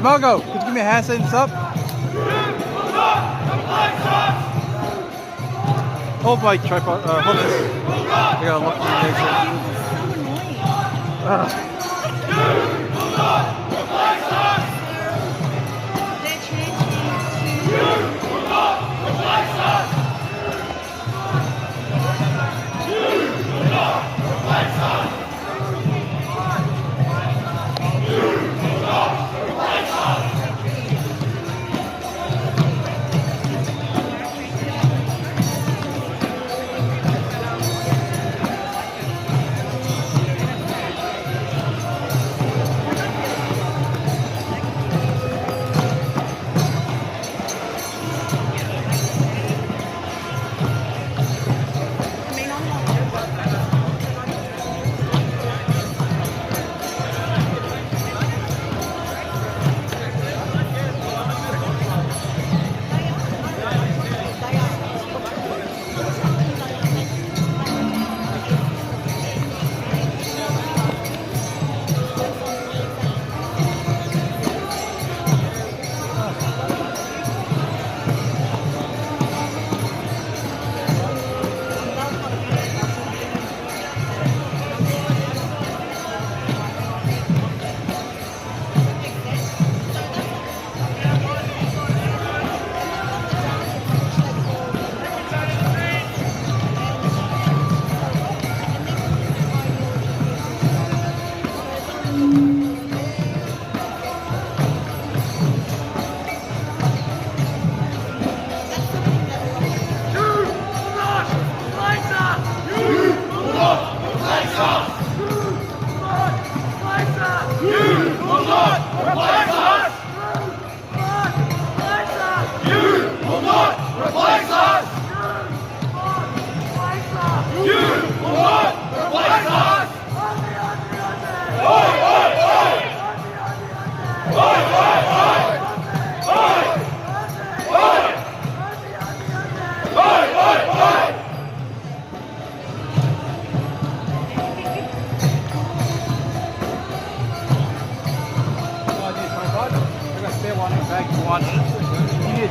Margot, could you give me a hand setting this up? Hold my tripod, hold this. I gotta lock my legs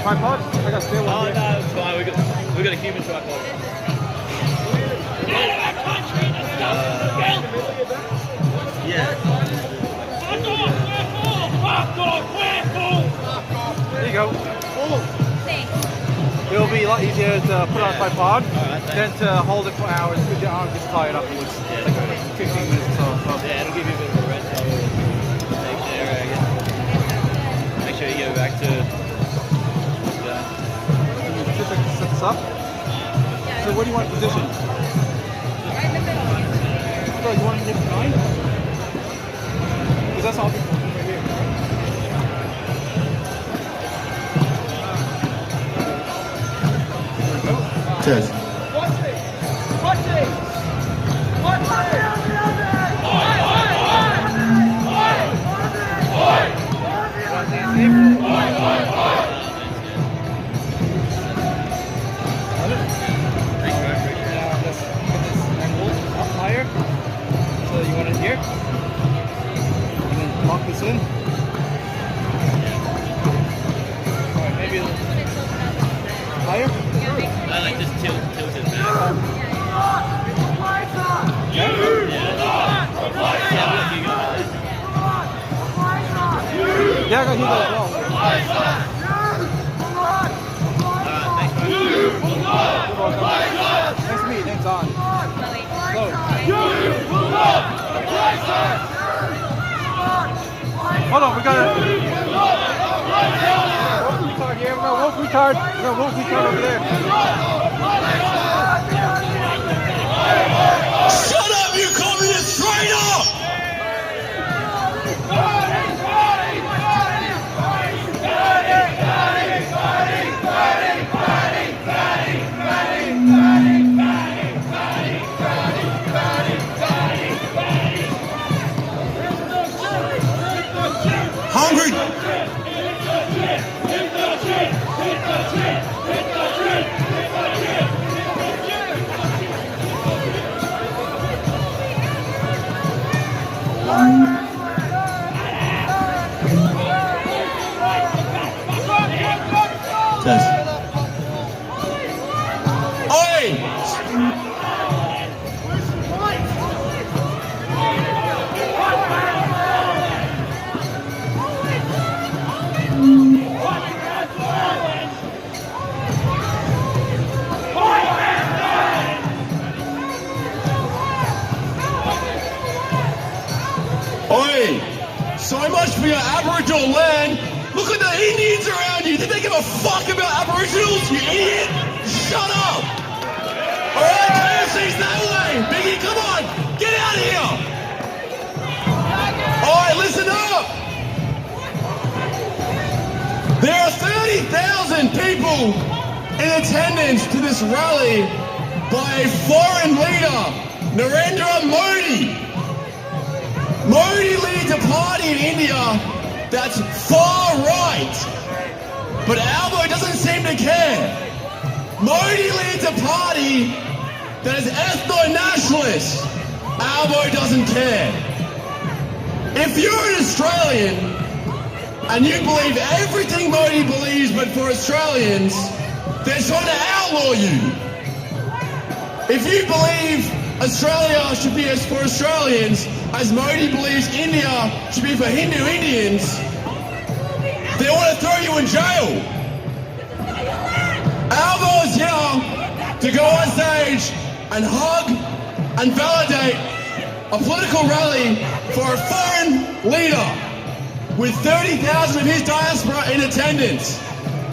tripod? I got a spare one. Oh, no, it's fine. We got a human tripod. Yeah. There you go. It'll be a lot easier to put on a tripod than to hold it for hours with your arm just tired afterwards. Yeah, like 15 minutes or so. Yeah, it'll give you a bit of a rest. Take there, I guess. Make sure you go back to. Just like set this up. So what do you want position? Right in the middle. So you want to get 9? Because that's all people right here. Cheers. So you want it here, and then lock this in. Alright, maybe a little higher? I like just tilt it back. Yeah? Yeah, I got here as well. Nice to meet you, name's on. Hold on, we got a wolf retard here. We got a wolf retard. We got a wolf retard over there. Shut up, you communist traitor! Hungry! Test. Oi! Oi! So much for your Aboriginal land. Look at the Indians around you. Did they give a fuck about Aboriginals, you idiot? Shut up! Alright, KFC's that way! Biggie, come on! Get out of here! Alright, listen up! There are 30,000 people in attendance to this rally by a foreign leader, Narendra Modi. Modi leads a party in India that's far right, but Albo doesn't seem to care. Modi leads a party that is ethno-nationalist. Albo doesn't care. If you're an Australian and you believe everything Modi believes but for Australians, they're trying to outlaw you. If you believe Australia should be for Australians, as Modi believes India should be for Hindu Indians, they want to throw you in jail. Albo's here to go on stage and hug and validate a political rally for a foreign leader with 30,000 of his diaspora in attendance.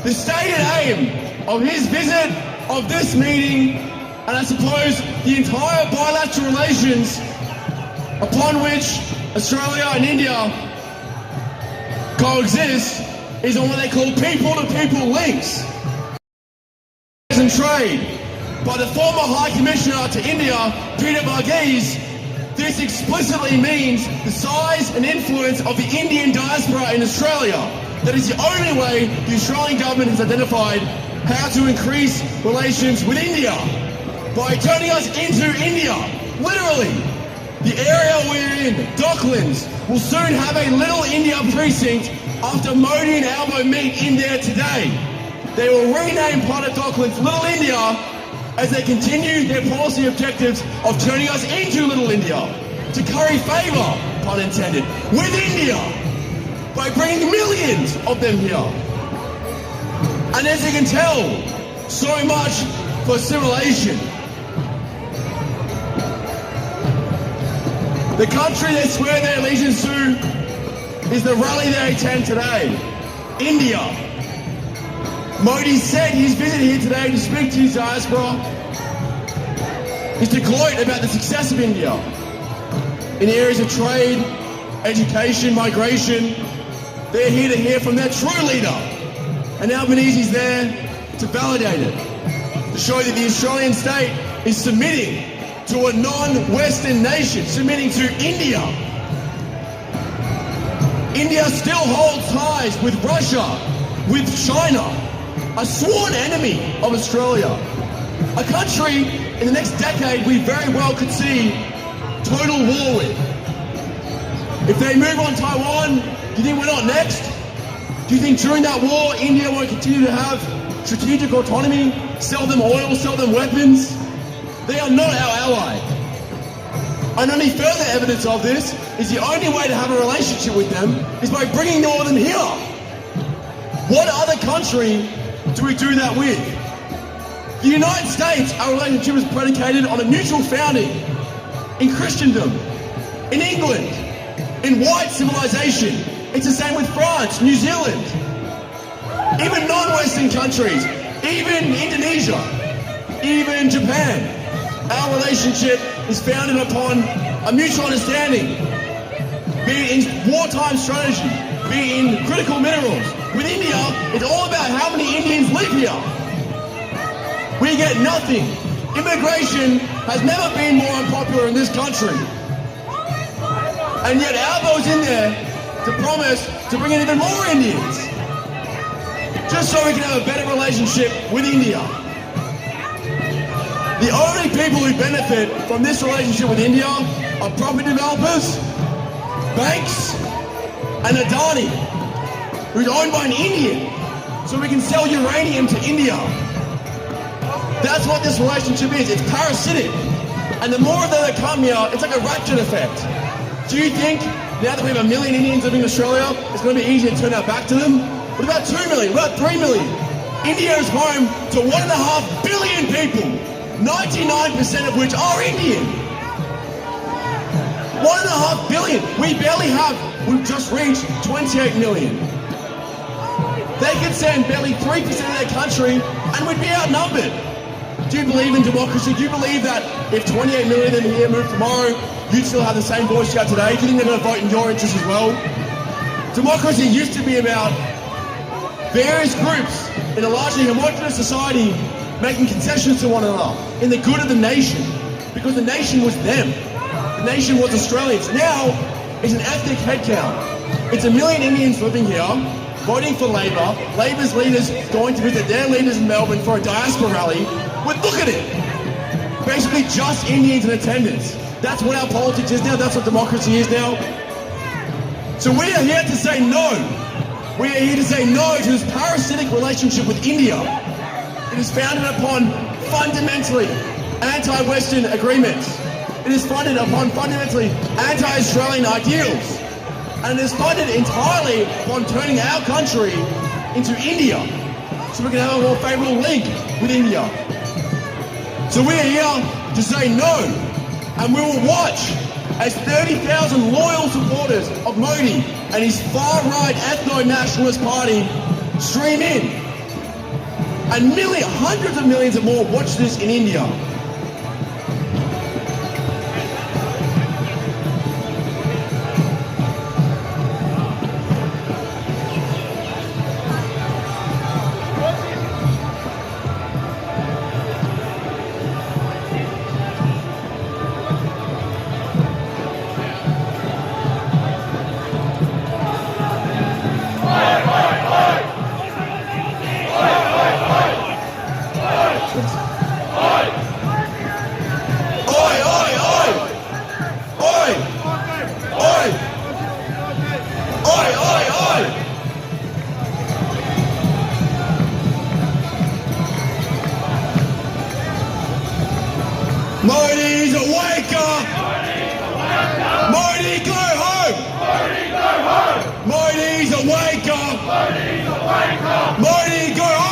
The stated aim of his visit, of this meeting, and I suppose the entire bilateral relations upon which Australia and India coexist is on what they call people-to-people links and trade. By the former High Commissioner to India, Peter Varghese, this explicitly means the size and influence of the Indian diaspora in Australia. That is the only way the Australian government has identified how to increase relations with India. By turning us into India, literally. The area we're in, Docklands, will soon have a Little India precinct after Modi and Albo meet in there today. They will rename part of Docklands Little India as they continue their policy objectives of turning us into Little India, to curry favour, pun intended, with India, by bringing millions of them here. And as you can tell, so much for assimilation. The country they swear their allegiance to is the rally they attend today, India. Modi said his visit here today to speak to his diaspora is to gloat about the success of India in areas of trade, education, migration. They're here to hear from their true leader, and Albanese's there to validate it, to show that the Australian state is submitting to a non-Western nation, submitting to India. India still holds ties with Russia, with China, a sworn enemy of Australia. A country in the next decade we very well could see total war with. If they move on Taiwan, do you think we're not next? Do you think during that war India won't continue to have strategic autonomy, sell them oil, sell them weapons? They are not our ally. And only further evidence of this is the only way to have a relationship with them is by bringing all of them here. What other country do we do that with? The United States, our relationship is predicated on a mutual founding in Christendom, in England, in white civilization. It's the same with France, New Zealand, even non-Western countries, even Indonesia, even Japan. Our relationship is founded upon a mutual understanding, be it in wartime strategy, be it in critical minerals. With India, it's all about how many Indians live here. We get nothing. Immigration has never been more unpopular in this country. And yet Albo's in there to promise to bring in even more Indians, just so we can have a better relationship with India. The only people who benefit from this relationship with India are property developers, banks, and Adani, who's owned by an Indian. so we can sell uranium to India. That's what this relationship is. It's parasitic. And the more of them that come here, it's like a ratchet effect. Do you think now that we have 1 million Indians living in Australia, it's going to be easy to turn our back to them? What about 2 million? What about 3 million? India is home to 1.5 billion people, 99% of which are Indian. 1.5 billion. We've just reached 28 million. They could send barely 3% of their country and we'd be outnumbered. Do you believe in democracy? Do you believe that if 28 million of them here move tomorrow, you'd still have the same voice you have today? Do you think they're going to vote in your interest as well? Democracy used to be about various groups in a largely homogenous society making concessions to one another in the good of the nation, because the nation was them. The nation was Australians. Now, it's an ethnic headcount. It's 1 million Indians living here, voting for Labor, Labor's leaders going to visit their leaders in Melbourne for a diaspora rally. Look at it! Basically just Indians in attendance. That's what our politics is now, that's what democracy is now. So we are here to say no. We are here to say no to this parasitic relationship with India. It is founded upon fundamentally anti-Western agreements. It is funded upon fundamentally anti-Australian ideals. And it is funded entirely upon turning our country into India, so we can have a more favourable link with India. So we are here to say no, and we will watch as 30,000 loyal supporters of Modi and his far-right ethno-nationalist party stream in. And hundreds of millions of more watch this in India. Modi's a waker! Modi, go home! Modi's a waker! Modi, go home!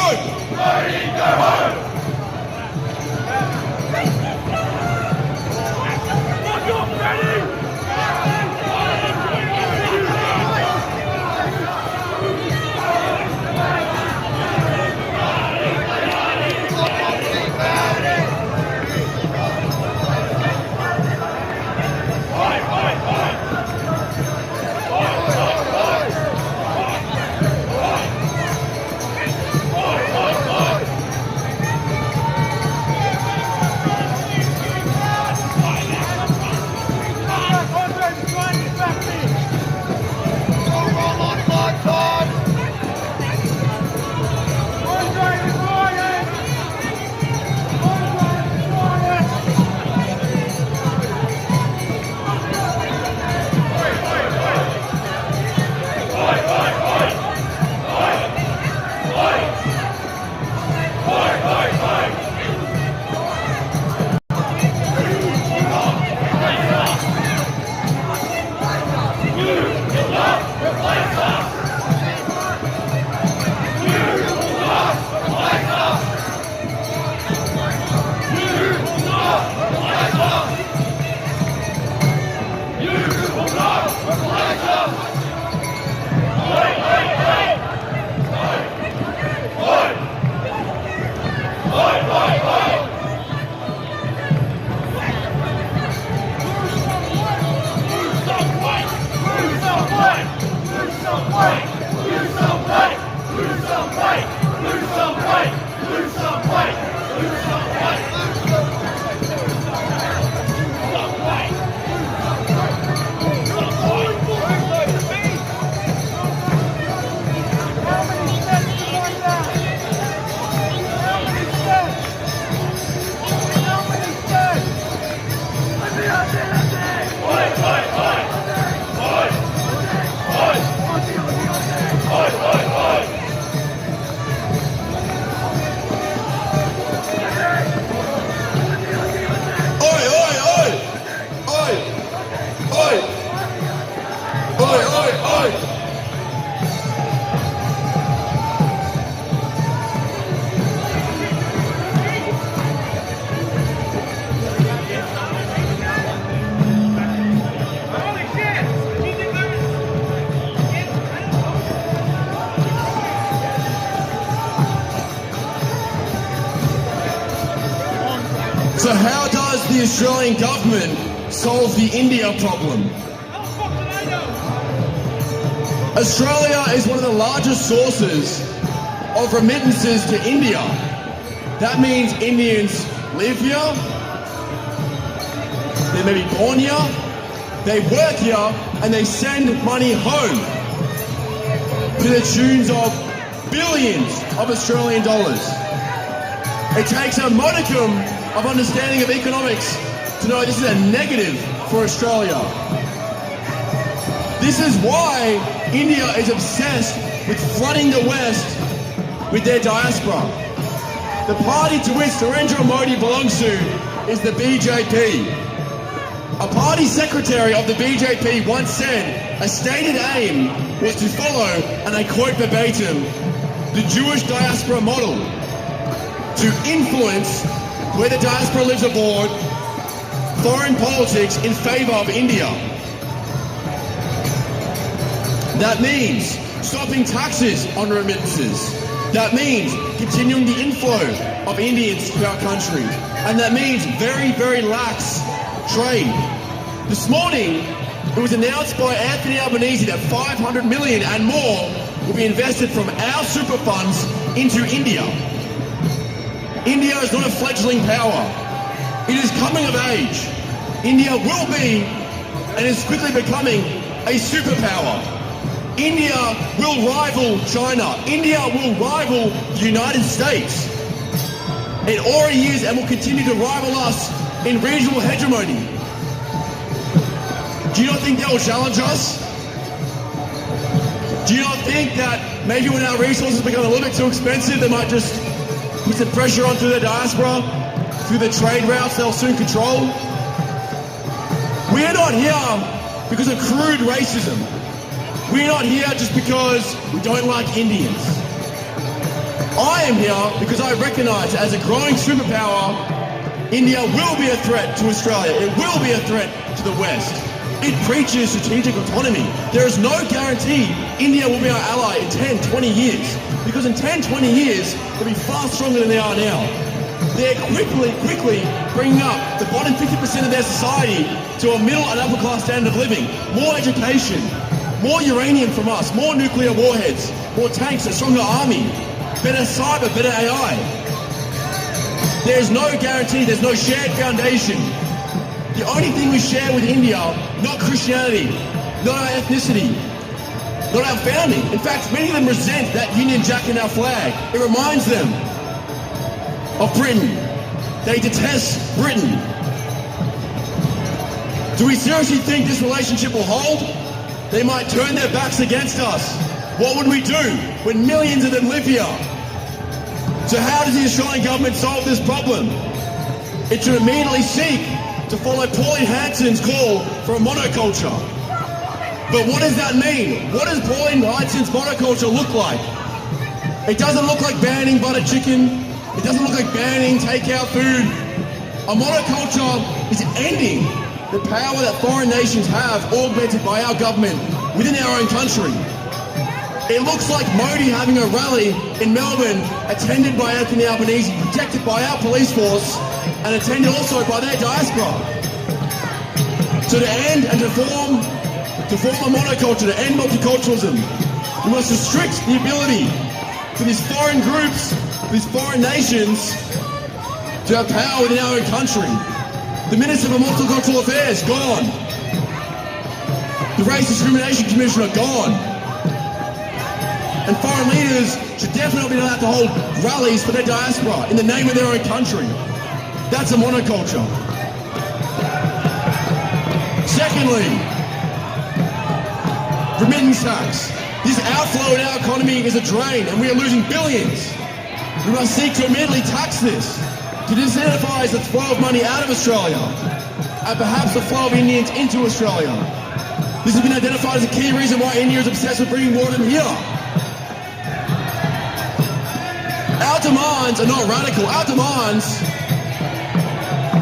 So how does the Australian government solve the India problem? Australia is one of the largest sources of remittances to India. That means Indians live here, they may be born here, they work here, and they send money home to the tunes of billions of Australian dollars. It takes a modicum of understanding of economics to know this is a negative for Australia. This is why India is obsessed with flooding the West with their diaspora. The party to which Narendra Modi belongs to is the BJP. A party secretary of the BJP once said a stated aim was to follow, and I quote verbatim, the Jewish diaspora model, to influence where the diaspora lives abroad, foreign politics in favour of India. That means stopping taxes on remittances. That means continuing the inflow of Indians to our country. And that means very, very lax trade. This morning, it was announced by Anthony Albanese that 500 million and more will be invested from our super funds into India. India is not a fledgling power. It is coming of age. India will be, and is quickly becoming, a superpower. India will rival China. India will rival the United States. It already is and will continue to rival us in regional hegemony. Do you not think they will challenge us? Do you not think that maybe when our resources become a little bit too expensive, they might just put some pressure on through the diaspora, through the trade routes they'll soon control? We are not here because of crude racism. We are not here just because we don't like Indians. I am here because I recognise as a growing superpower, India will be a threat to Australia. It will be a threat to the West. It preaches strategic autonomy. There is no guarantee India will be our ally in 10, 20 years. Because in 10, 20 years, they'll be far stronger than they are now. They're quickly bringing up the bottom 50% of their society to a middle and upper class standard of living. More education, more uranium from us, more nuclear warheads, more tanks, a stronger army, better cyber, better AI. There's no guarantee, there's no shared foundation. The only thing we share with India, not Christianity, not our ethnicity, not our founding. In fact, many of them resent that Union Jack in our flag. It reminds them of Britain. They detest Britain. Do we seriously think this relationship will hold? They might turn their backs against us. What would we do when millions of them live here? So how does the Australian government solve this problem? It should immediately seek to follow Pauline Hanson's call for a monoculture. But what does that mean? What does Pauline Hanson's monoculture look like? It doesn't look like banning butter chicken. It doesn't look like banning takeout food. A monoculture is ending the power that foreign nations have augmented by our government within our own country. It looks like Modi having a rally in Melbourne attended by Anthony Albanese, protected by our police force, and attended also by their diaspora. So to end and to form a monoculture, to end multiculturalism, we must restrict the ability for these foreign groups, these foreign nations, to have power within our own country. The Minister for Multicultural Affairs, gone. The Race Discrimination Commissioner, gone. And foreign leaders should definitely be allowed to hold rallies for their diaspora in the name of their own country. That's a monoculture. Secondly, remittance tax. This outflow in our economy is a drain and we are losing billions. We must seek to immediately tax this, to disincentivize the flow of money out of Australia and perhaps the flow of Indians into Australia. This has been identified as a key reason why India is obsessed with bringing more of them here. Our demands are not radical. Our demands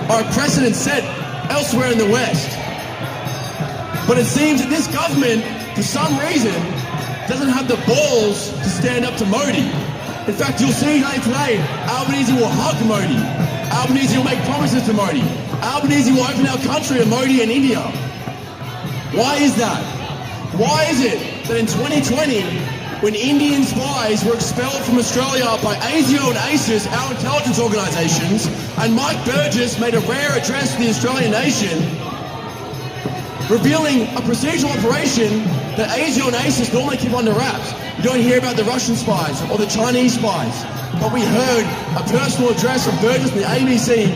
are a precedent set elsewhere in the West. But it seems that this government, for some reason, doesn't have the balls to stand up to Modi. In fact, you'll see later today, Albanese will hug Modi. Albanese will make promises to Modi. Albanese will open our country to Modi and India. Why is that? Why is it that in 2020, when Indian spies were expelled from Australia by ASIO and ACIS, our intelligence organisations, and Mike Burgess made a rare address to the Australian nation, revealing a procedural operation that ASIO and ACIS normally keep under wraps? You don't hear about the Russian spies or the Chinese spies, but we heard a personal address from Burgess from the ABC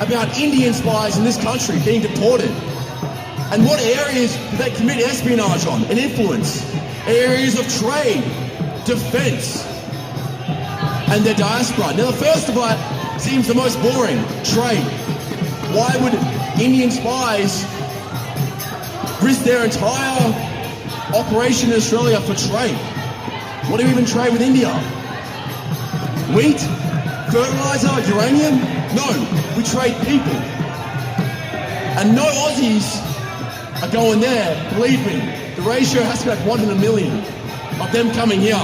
about Indian spies in this country being deported. And what areas do they commit espionage on and influence? Areas of trade, defence, and their diaspora. Now, the first of that seems the most boring, trade. Why would Indian spies risk their entire operation in Australia for trade? What do we even trade with India? Wheat? Fertiliser? Uranium? No, we trade people. And no Aussies are going there, believe me. The ratio has to be like 1 in a million of them coming here.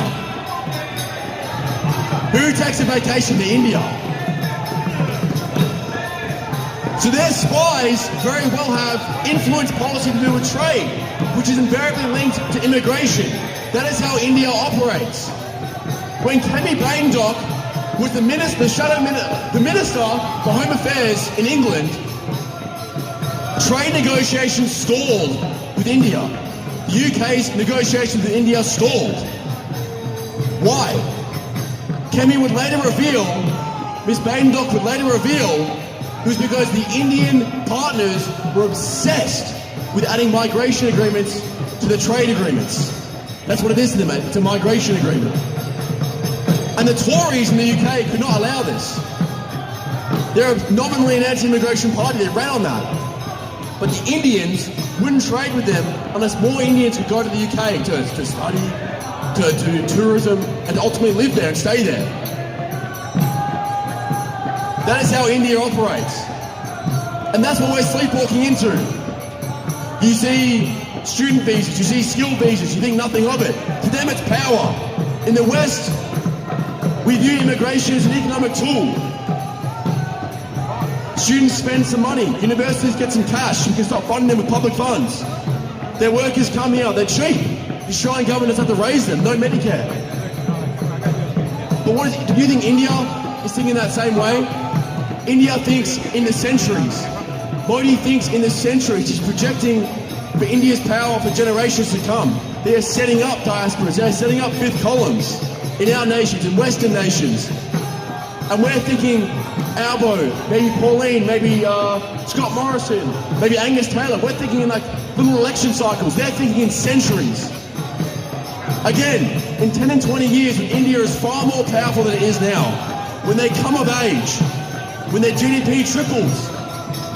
Who takes a vacation to India? So their spies very well have influence policy to do with trade, which is invariably linked to immigration. That is how India operates. When Kemi Badenoch was the minister for Home Affairs in England, trade negotiations stalled with India. The UK's negotiations with India stalled. Why? Kemi would later reveal, Ms. Badenoch would later reveal, it was because the Indian partners were obsessed with adding migration agreements to the trade agreements. That's what it is to them, it's a migration agreement. And the Tories in the UK could not allow this. They're nominally an anti-immigration party, they ran on that. But the Indians wouldn't trade with them unless more Indians could go to the UK to study, to do tourism, and to ultimately live there and stay there. That is how India operates. And that's what we're sleepwalking into. You see student visas, you see skill visas, you think nothing of it. To them it's power. In the West, we view immigration as an economic tool. Students spend some money, universities get some cash, you can start funding them with public funds. Their workers come here, they're cheap. The Australian government doesn't have to raise them, no Medicare. But do you think India is thinking that same way? India thinks in the centuries. Modi thinks in the centuries. He's projecting for India's power for generations to come. They are setting up diasporas, they are setting up fifth columns in our nations, in Western nations. And we're thinking Albo, maybe Pauline, maybe Scott Morrison, maybe Angus Taylor. We're thinking in like little election cycles. They're thinking in centuries. Again, in 10 and 20 years, when India is far more powerful than it is now, when they come of age, when their GDP triples,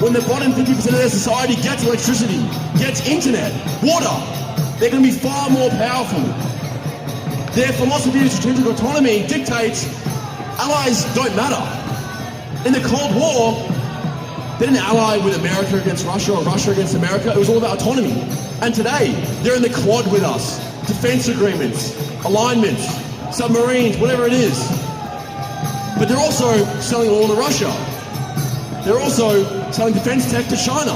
when the bottom 50% of their society gets electricity, gets internet, water, they're going to be far more powerful. Their philosophy of strategic autonomy dictates allies don't matter. In the Cold War, they didn't ally with America against Russia or Russia against America. It was all about autonomy. And today, they're in the Quad with us. Defense agreements, alignments, submarines, whatever it is. But they're also selling oil to Russia. They're also selling defense tech to China.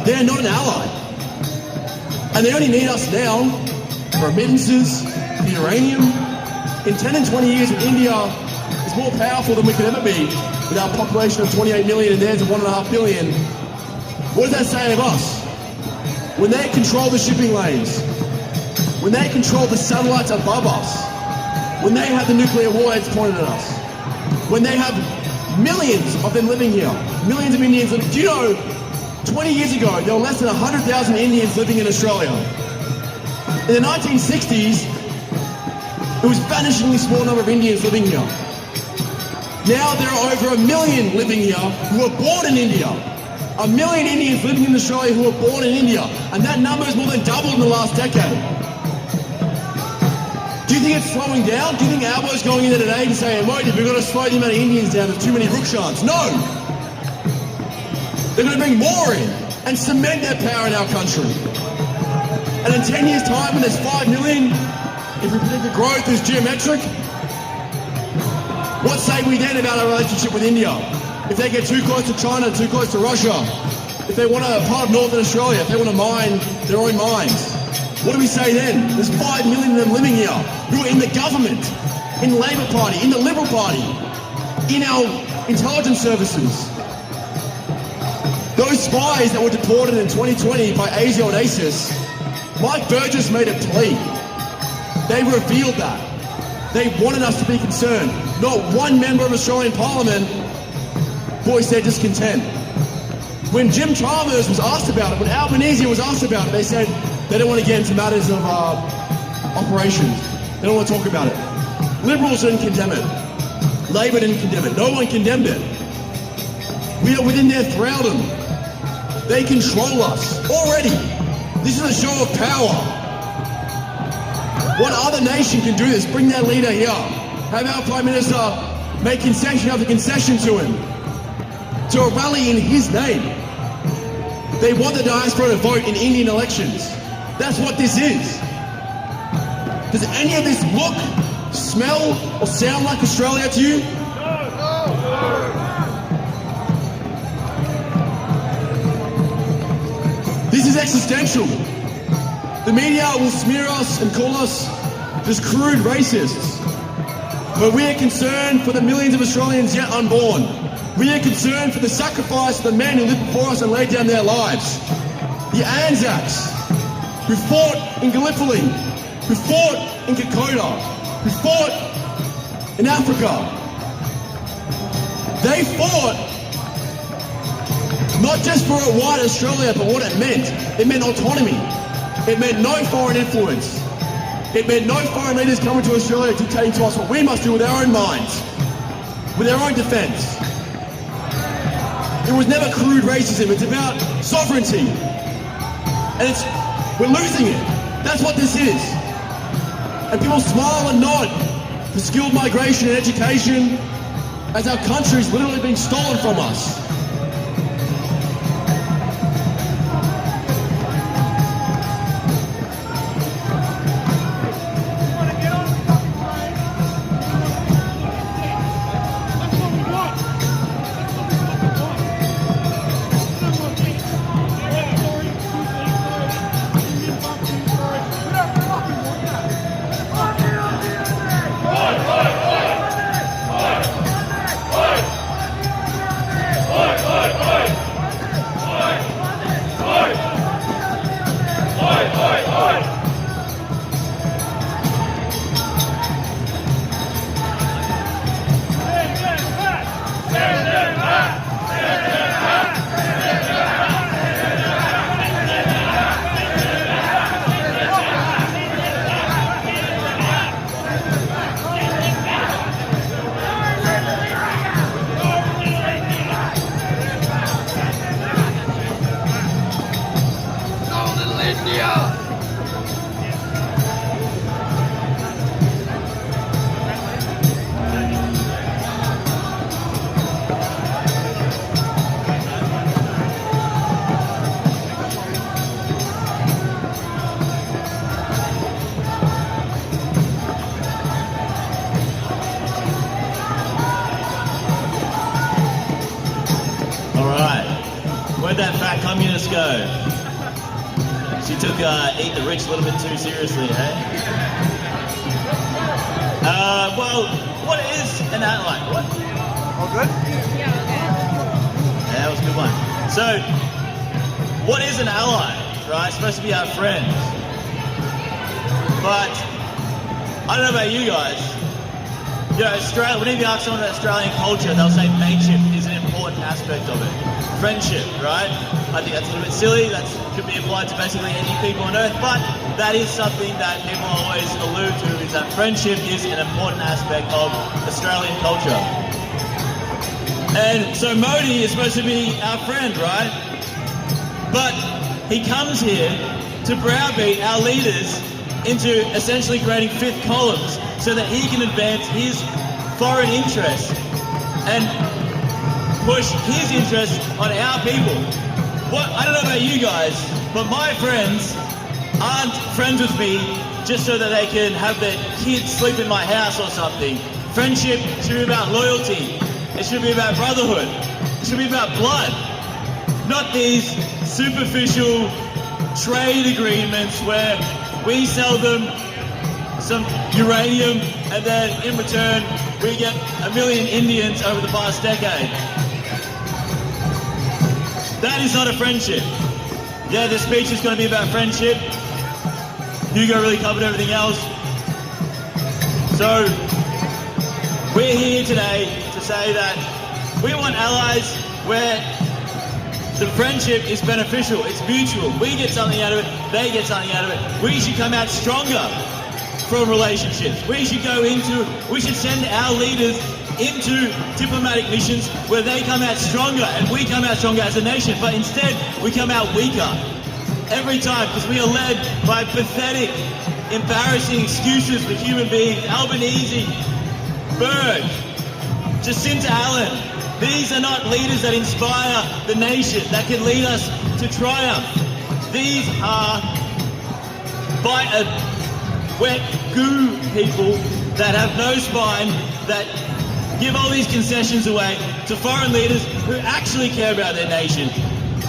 They're not an ally. And they only need us now for remittances, for uranium. In 10 and 20 years, India is more powerful than we could ever be with our population of 28 million and theirs of 1.5 billion. What does that say of us? When they control the shipping lanes, when they control the satellites above us, when they have the nuclear warheads pointed at us, when they have millions of them living here, millions of Indians living. Do you know, 20 years ago, there were less than 100,000 Indians living in Australia. In the 1960s, it was a vanishingly small number of Indians living here. Now there are over 1 million living here who were born in India. 1 million Indians living in Australia who were born in India. And that number has more than doubled in the last decade. Do you think it's slowing down? Do you think Albo's going in there today to say, Modi, we've got to slow the amount of Indians down, there's too many Rukshans? No! They're going to bring more in and cement their power in our country. And in 10 years' time, when there's 5 million, if we predict the growth is geometric, What say we then about our relationship with India? If they get too close to China, too close to Russia, if they want a part of Northern Australia, if they want to mine their own mines, what do we say then? There's 5 million of them living here who are in the government, in the Labor Party, in the Liberal Party, in our intelligence services. Those spies that were deported in 2020 by ASIO and ASIS, Mike Burgess made a plea. They revealed that. They wanted us to be concerned. Not one member of Australian Parliament voiced their discontent. When Jim Chalmers was asked about it, when Albanese was asked about it, they said they don't want to get into matters of operations. They don't want to talk about it. Liberals didn't condemn it. Labor didn't condemn it. No one condemned it. We are within their thraldom. They control us already. This is a show of power. What other nation can do this? Bring their leader here. Have our Prime Minister make concession after concession to him. To a rally in his name. They want the diaspora to vote in Indian elections. That's what this is. Does any of this look, smell, or sound like Australia to you? This is existential. The media will smear us and call us just crude racists. But we are concerned for the millions of Australians yet unborn. We are concerned for the sacrifice of the men who lived before us and laid down their lives. The Anzacs, who fought in Gallipoli, who fought in Kokoda, who fought in Africa. They fought not just for a white Australia, but what it meant. It meant autonomy. It meant no foreign influence. It meant no foreign leaders coming to Australia dictating to us what we must do with our own minds, with our own defence. It was never crude racism. It's about sovereignty. And we're losing it. That's what this is. And people smile and nod for skilled migration and education as our country is literally being stolen from us. Where'd that fat communist go? She took eat the rich a little bit too seriously, eh? Well, what is an ally? What? All good? Yeah, that was a good one. So, what is an ally, right? It's supposed to be our friend. But, I don't know about you guys. You know, Australia, whenever you ask someone about Australian culture, they'll say mateship is an important aspect of it. Friendship, right? I think that's a little bit silly. That could be applied to basically any people on earth, but that is something that people always allude to, is that friendship is an important aspect of Australian culture. And so Modi is supposed to be our friend, right? But he comes here to browbeat our leaders into essentially creating fifth columns so that he can advance his foreign interests and push his interests on our people. I don't know about you guys, but my friends aren't friends with me just so that they can have their kids sleep in my house or something. Friendship should be about loyalty. It should be about brotherhood. It should be about blood. Not these superficial trade agreements where we sell them some uranium and then in return we get 1 million Indians over the past decade. That is not a friendship. Yeah, the speech is going to be about friendship. Hugo really covered everything else. So we're here today to say that we want allies where the friendship is beneficial, it's mutual. We get something out of it, they get something out of it. We should come out stronger from relationships. We should send our leaders into diplomatic missions where they come out stronger and we come out stronger as a nation, but instead we come out weaker every time because we are led by pathetic, embarrassing excuses for human beings. Albanese, Berg, Jacinta Allen. These are not leaders that inspire the nation, that can lead us to triumph. These are wet goo people that have no spine, that give all these concessions away to foreign leaders who actually care about their nation.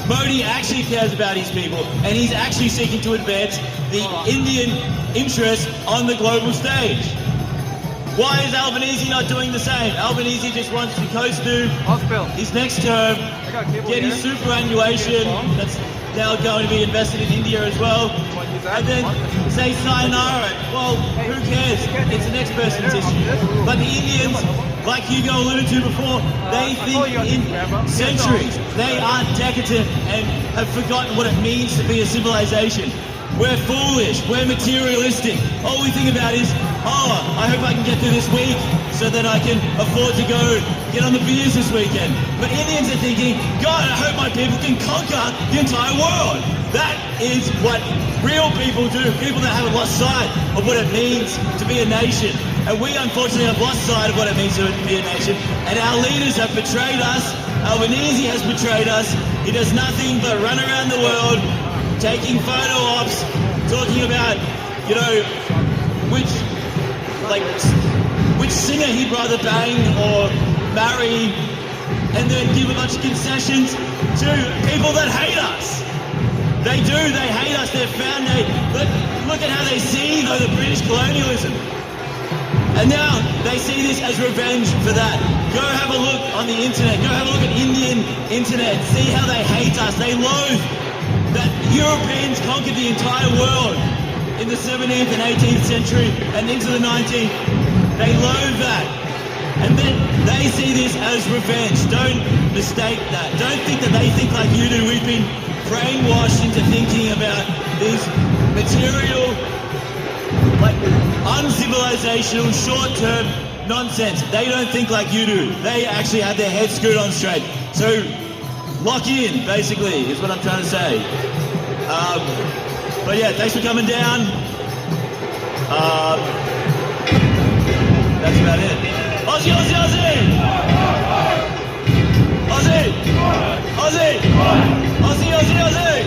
Modi actually cares about his people, and he's actually seeking to advance the Indian interest on the global stage. Why is Albanese not doing the same? Albanese just wants to coast to his next term, get his superannuation that's now going to be invested in India as well, and then say sayonara. Well, who cares? It's the next person's issue. But the Indians, like Hugo alluded to before, they think in centuries. They are decadent and have forgotten what it means to be a civilization. We're foolish, we're materialistic. All we think about is, I hope I can get through this week so that I can afford to go get on the beers this weekend. But Indians are thinking, God, I hope my people can conquer the entire world. That is what real people do, people that haven't lost sight of what it means to be a nation. And we unfortunately have lost sight of what it means to be a nation. And our leaders have betrayed us. Albanese has betrayed us. He does nothing but run around the world taking photo ops, talking about, which singer he'd rather bang or marry, and then give a bunch of concessions to people that hate us. They do, they hate us, but look at how they see, though, the British colonialism. And now they see this as revenge for that. Go have a look on the internet, go have a look at Indian internet, see how they hate us, they loathe that Europeans conquered the entire world in the 17th and 18th century and into the 19th. They loathe that. And then they see this as revenge. Don't mistake that. Don't think that they think like you do. We've been brainwashed into thinking about this material, uncivilizational, short-term nonsense. They don't think like you do. They actually have their heads screwed on straight. So lock in, basically, is what I'm trying to say. But yeah, thanks for coming down. That's about it. Aussie, Aussie, Aussie! Aussie! Aussie! Aussie, Aussie, Aussie!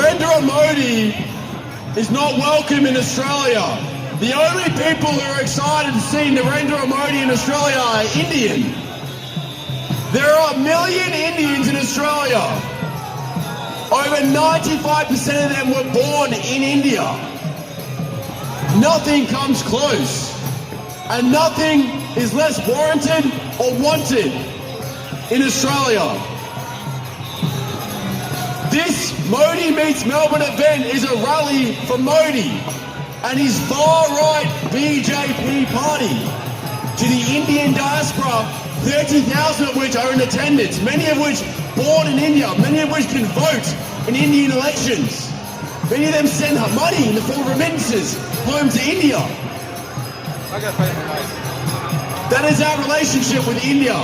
Narendra Modi is not welcome in Australia. The only people who are excited to see Narendra Modi in Australia are Indian. There are 1 million Indians in Australia. Over 95% of them were born in India. Nothing comes close. And nothing is less warranted or wanted in Australia. This Modi Meets Melbourne event is a rally for Modi and his far-right BJP party. To the Indian diaspora, 30,000 of which are in attendance, many of which born in India, many of which can vote in Indian elections. Many of them send money in the form of remittances home to India. That is our relationship with India.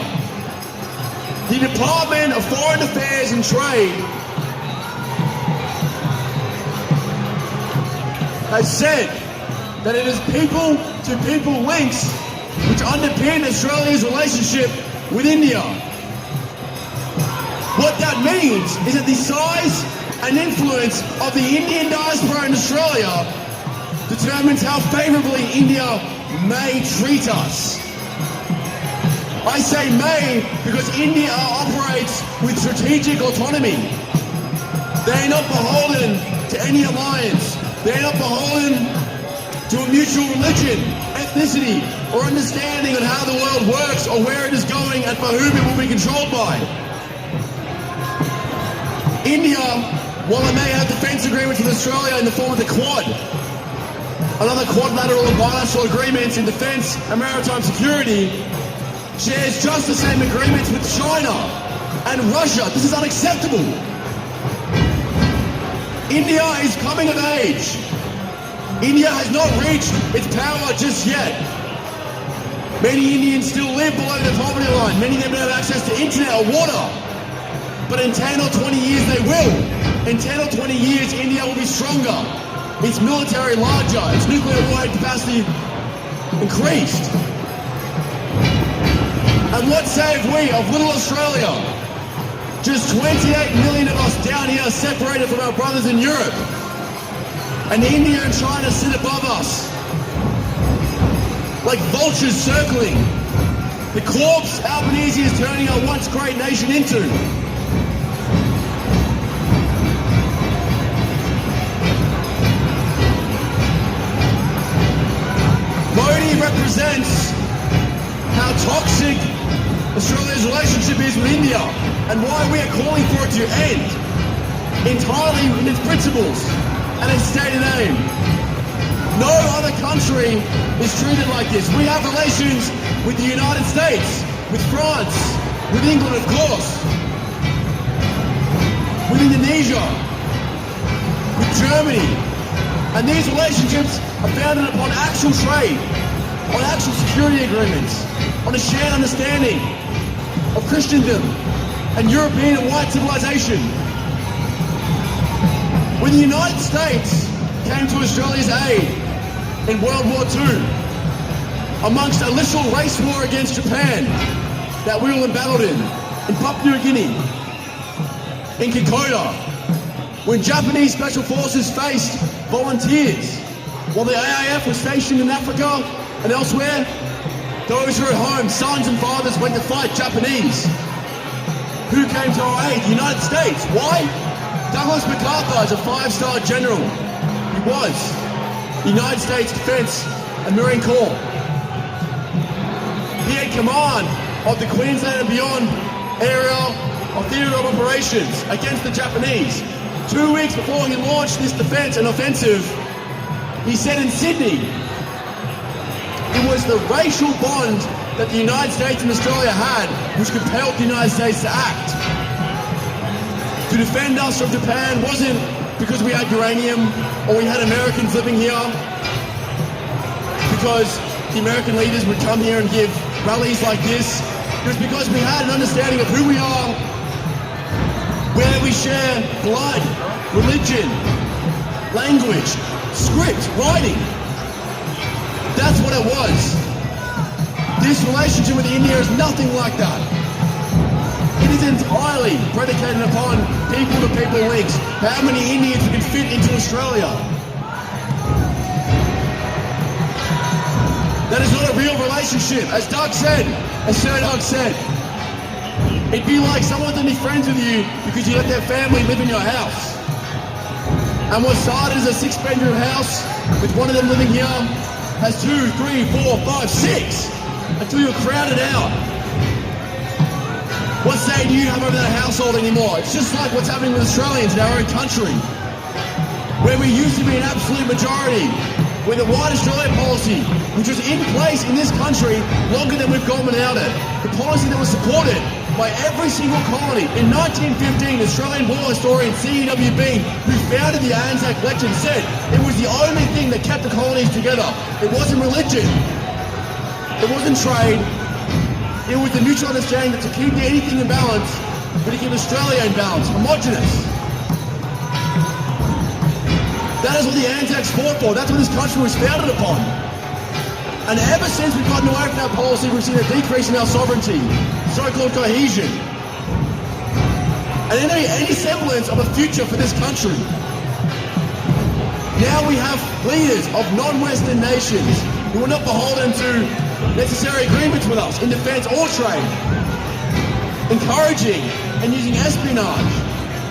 The Department of Foreign Affairs and Trade has said that it is people-to-people links which underpin Australia's relationship with India. What that means is that the size and influence of the Indian diaspora in Australia determines how favourably India may treat us. I say may because India operates with strategic autonomy. They are not beholden to any alliance. They are not beholden to a mutual religion, ethnicity, or understanding on how the world works or where it is going and for whom it will be controlled by. India, while it may have defence agreements with Australia in the form of the Quad, another quadrilateral and bilateral agreements in defence and maritime security, shares just the same agreements with China and Russia. This is unacceptable. India is coming of age. India has not reached its power just yet. Many Indians still live below the poverty line. Many of them don't have access to internet or water. But in 10 or 20 years they will. In 10 or 20 years India will be stronger. Its military larger. Its nuclear warhead capacity increased. And what say we of little Australia? Just 28 million of us down here separated from our brothers in Europe. And India and China sit above us. Like vultures circling. The corpse Albanese is turning our once great nation into. Modi represents how toxic Australia's relationship is with India and why we are calling for it to end entirely in its principles and its stated aim. No other country is treated like this. We have relations with the United States, with France, with England of course, with Indonesia, with Germany. And these relationships are founded upon actual trade, on actual security agreements, on a shared understanding of Christendom and European and white civilization. When the United States came to Australia's aid in World War II, amongst a literal race war against Japan that we all embattled in Papua New Guinea, in Kokoda, when Japanese Special Forces faced volunteers, while the AIF was stationed in Africa and elsewhere, those who were at home, sons and fathers, went to fight Japanese. Who came to our aid? The United States. Why? Douglas MacArthur is a 5-star general. He was. The United States Defence and Marine Corps. He had command of the Queensland and beyond area of theatre of operations against the Japanese. 2 weeks before he launched this defence and offensive, he said in Sydney, it was the racial bond that the United States and Australia had which compelled the United States to act. To defend us from Japan wasn't because we had uranium or we had Americans living here, because the American leaders would come here and give rallies like this. It was because we had an understanding of who we are, where we share blood, religion, language, script, writing. That's what it was. This relationship with India is nothing like that. It It is entirely predicated upon people-to-people links. How many Indians we can fit into Australia? That is not a real relationship. As Sir Doug said, it'd be like someone to be friends with you because you let their family live in your house. And what started as a 6-bedroom house with one of them living here has 2, 3, 4, 5, 6 until you're crowded out. What say do you have over that household anymore? It's just like what's happening with Australians in our own country, where we used to be an absolute majority, with a White Australia policy, which was in place in this country longer than we've gone without it. The policy that was supported by every single colony. In 1915, Australian war historian C.E.W.B., who founded the Anzac Legend, said it was the only thing that kept the colonies together. It wasn't religion. It wasn't trade. It was the mutual understanding that to keep anything in balance, but to keep Australia in balance, homogenous. That is what the Anzacs fought for. That's what this country was founded upon. And ever since we've gotten away from that policy, we've seen a decrease in our sovereignty, so-called cohesion, and any semblance of a future for this country. Now we have leaders of non-Western nations who are not beholden to necessary agreements with us in defence or trade, encouraging and using espionage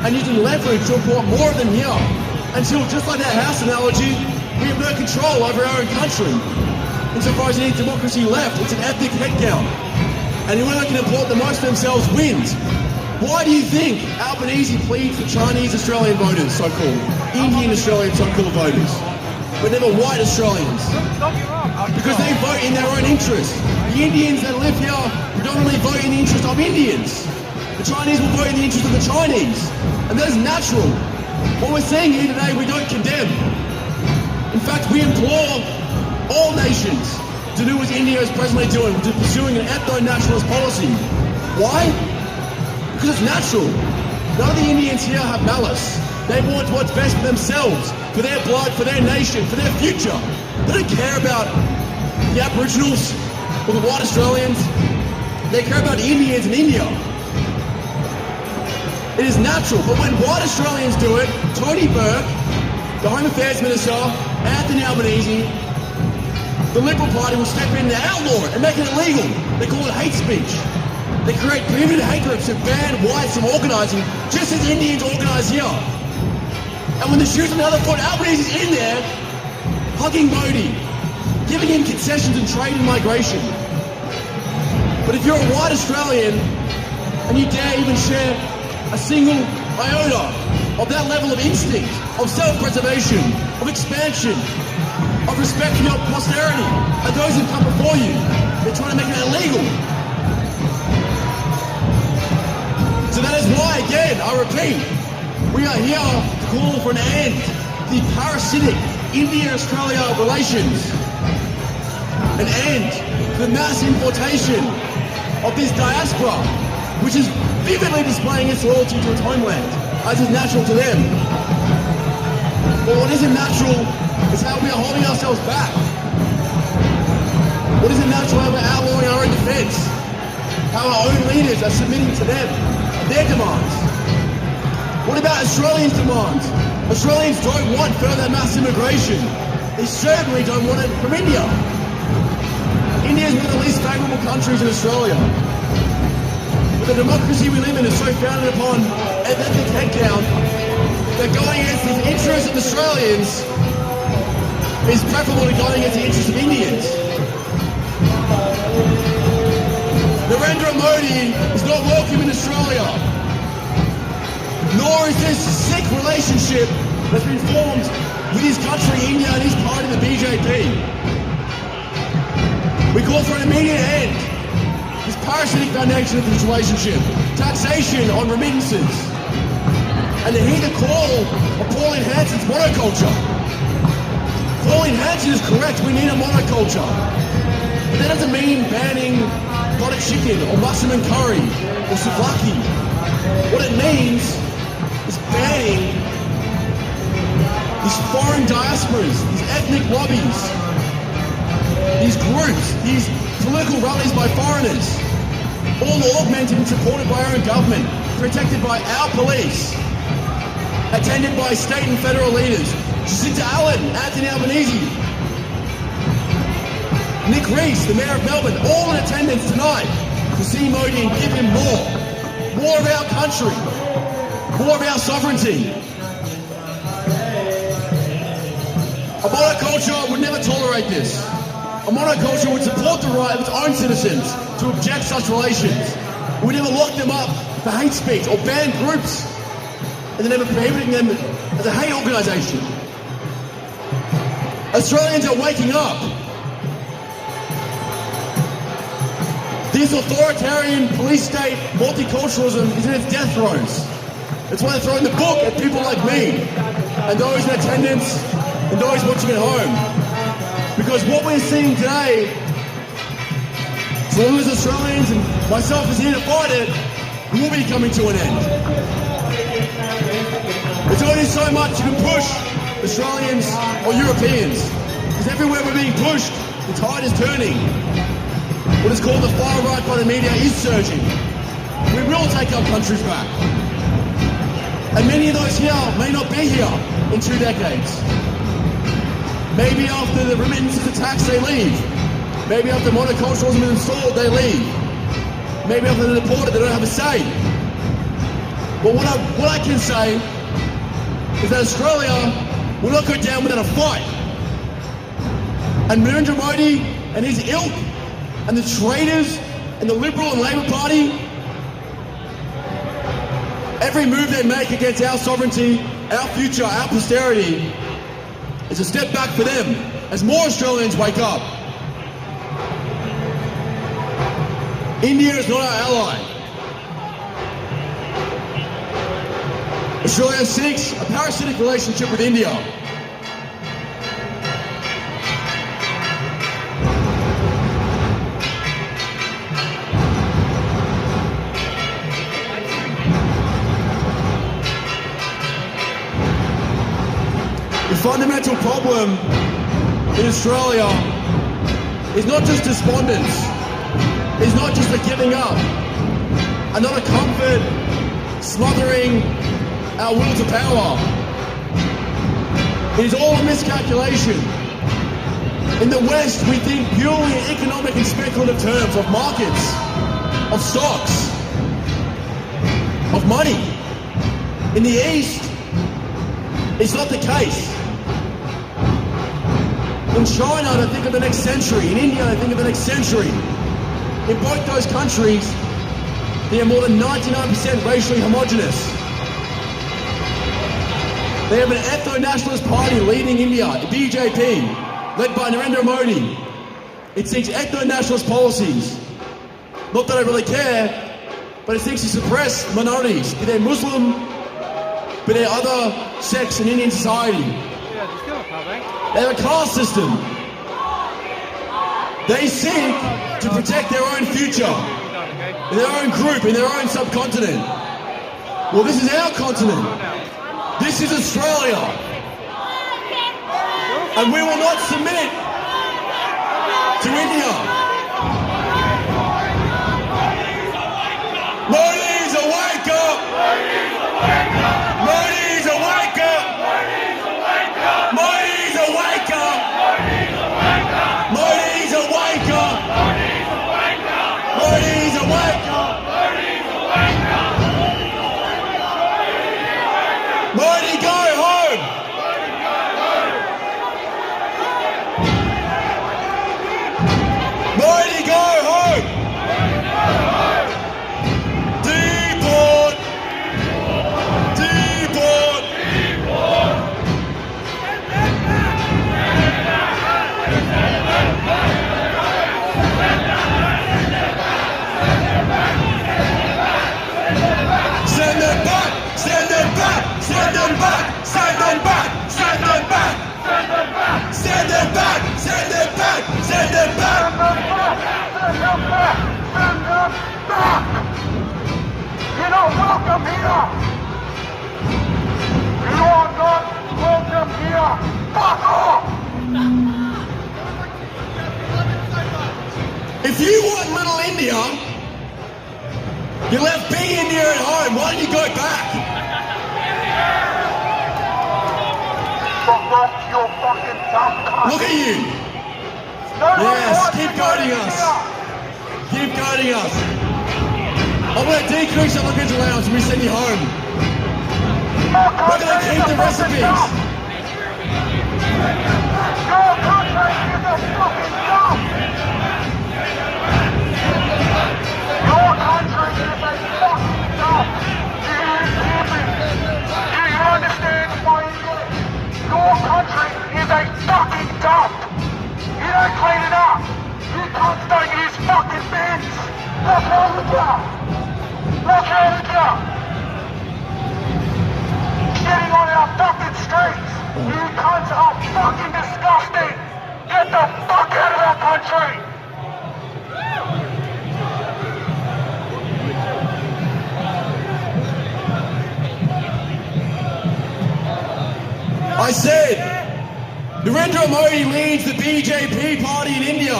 and using leverage to import more of them here, until, just like that house analogy, we have no control over our own country. Insofar as any democracy left, it's an ethnic headcount. And whoever can import the most of themselves wins. Why do you think Albanese pleads for Chinese Australian voters, so-called, Indian Australian so-called voters, but never white Australians? Because they vote in their own interest. The Indians that live here predominantly vote in the interest of Indians. The Chinese will vote in the interest of the Chinese. And that is natural. What we're saying here today, we don't condemn. In fact, we implore all nations to do what India is presently doing, which is pursuing an ethno-nationalist policy. Why? Because it's natural. None of the Indians here have malice. They want what's best for themselves, for their blood, for their nation, for their future. They don't care about the Aboriginals or the white Australians. They care about the Indians in India. It is natural, but when white Australians do it, Tony Burke, the Home Affairs Minister, Anthony Albanese, the Liberal Party will step in and outlaw it and make it illegal. They call it hate speech. They create prohibited hate groups that ban whites from organising, just as Indians organise here. And when the shoes on the other foot, Albanese is in there, hugging Modi, giving him concessions in trade and migration. But if you're a white Australian, and you dare even share a single iota of that level of instinct, of self-preservation, of expansion, of respect for your posterity, and those who come before you, they're trying to make it illegal. So that is why, again, I repeat, we are here to call for an end to the parasitic India-Australia relations, an end to the mass importation of this diaspora, which is vividly displaying its loyalty to its homeland, as is natural to them. But what isn't natural is how we are holding ourselves back. What isn't natural how we're outlawing our own defence, how our own leaders are submitting to them, their demands. What about Australians' demands? Australians don't want further mass immigration. They certainly don't want it from India. India is one of the least favourable countries in Australia. But the democracy we live in is so founded upon an ethnic headcount that going against the interests of Australians is preferable to going against the interests of Indians. Narendra Modi is not welcome in Australia, nor is this sick relationship that's been formed with his country, India, and his party, the BJP. We call for an immediate end. This parasitic foundation of this relationship, taxation on remittances, and to heed the call of Pauline Hanson's monoculture. Pauline Hanson is correct, we need a monoculture. But that doesn't mean banning potted chicken or mushroom and curry or souvlaki. What it means is banning these foreign diasporas, these ethnic lobbies, these groups, these political rallies by foreigners all augmented and supported by our own government, protected by our police, attended by state and federal leaders. Jacinta Allen, Anthony Albanese, Nick Rees, the Mayor of Melbourne, all in attendance tonight to see Modi and give him more of our country, more of our sovereignty. A monoculture would never tolerate this. A monoculture would support the right of its own citizens to object such relations. We would never lock them up for hate speech or ban groups and then never prohibiting them as a hate organisation. Australians are waking up. This authoritarian police state multiculturalism is in its death throes. That's why they're throwing the book at people like me and those in attendance and those watching at home. Because what we're seeing today, as long as Australians and myself is here to fight it, will be coming to an end. There's only so much you can push Australians or Europeans. Because everywhere we're being pushed, the tide is turning. What is called the far right by the media is surging. We will take our countries back. And many of those here may not be here in 2 decades. Maybe after the remittances of tax they leave. Maybe after monoculturalism is installed they leave. Maybe after they're deported they don't have a say. But what I can say is that Australia will not go down without a fight. And Narendra Modi and his ilk and the traitors and the Liberal and Labor Party, every move they make against our sovereignty, our future, our posterity, is a step back for them as more Australians wake up. India is not our ally. Australia seeks a parasitic relationship with India. The fundamental problem in Australia is not just despondence, is not just a giving up, and not a comfort smothering our will to power. It is all a miscalculation. In the West, we think purely in economic and speculative terms of markets, of stocks, of money. In the East, it's not the case. In China, they think of the next century. In India, they think of the next century. In both those countries, they are more than 99% racially homogenous. They have an ethno-nationalist party leading India, BJP, led by Narendra Modi. It seeks ethno-nationalist policies. Not that I really care, but it seeks to suppress minorities, be they Muslim, be they other sects in Indian society. They have a caste system. They seek to protect their own future, in their own group, in their own subcontinent. Well, this is our continent. This is Australia. And we will not submit to India. Modi's a wake up! Modi's a wake up! Modi's a wake up! Modi's a wake up! Modi's a wake up! Modi, go home! Modi, go home! Deport! Deport! Send them back! Send them back! Send them back! Send them back! Send them back! Send them back! Send them back! Send them back! Send them back! You're not welcome here! You are not welcome here! Fuck off! If you want Little India, You left big India at home. Why don't you go back? Fuck off, you fucking dumb cunt. Look at you. Yes, keep goading us. Keep goading us. I'm going to decrease your luggage allowance and we send you home. We're going to keep the recipes. Your country is a fucking dump. Your country is a fucking dump. Do you understand my English? Your country is a fucking dump. You don't clean it up. You cunts don't use fucking bins. What's wrong with you? What's wrong with you? Getting on our fucking streets. You cunts are fucking disgusting. Get the fuck out of our country. I said, Narendra Modi leads the BJP party in India.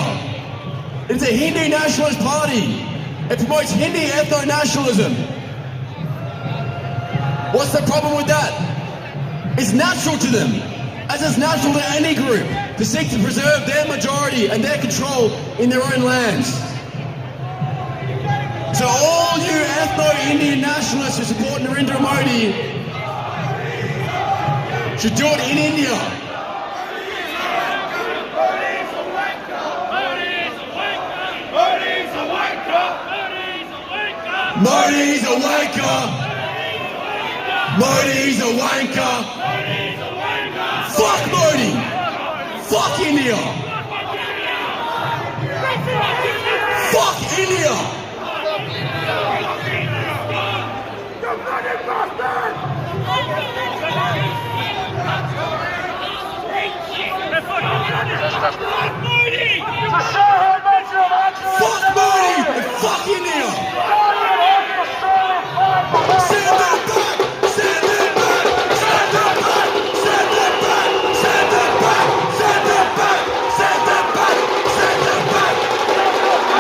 It's a Hindu nationalist party. It promotes Hindi ethno-nationalism. What's the problem with that? It's natural to them, as it's natural to any group, to seek to preserve their majority and their control in their own lands. So all you ethno-Indian nationalists who support Narendra Modi should do it in India. Modi's a wanker! Modi's a wanker! Fuck Modi! Fuck India! Fuck India! Fuck Modi and fuck India! Send them back! Send them back! Send them back! Send them back! Send them back! Send them back! Send them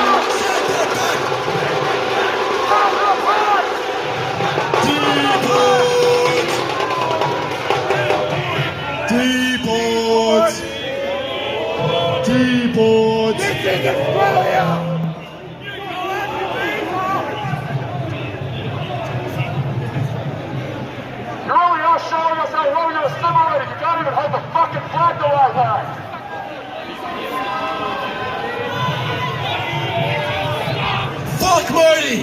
back! Send them back! Send them back! Deport! Deport! This is Australia! You really are showing us how well you're assimilating. You can't even hold the fucking flag the right way. Fuck Modi!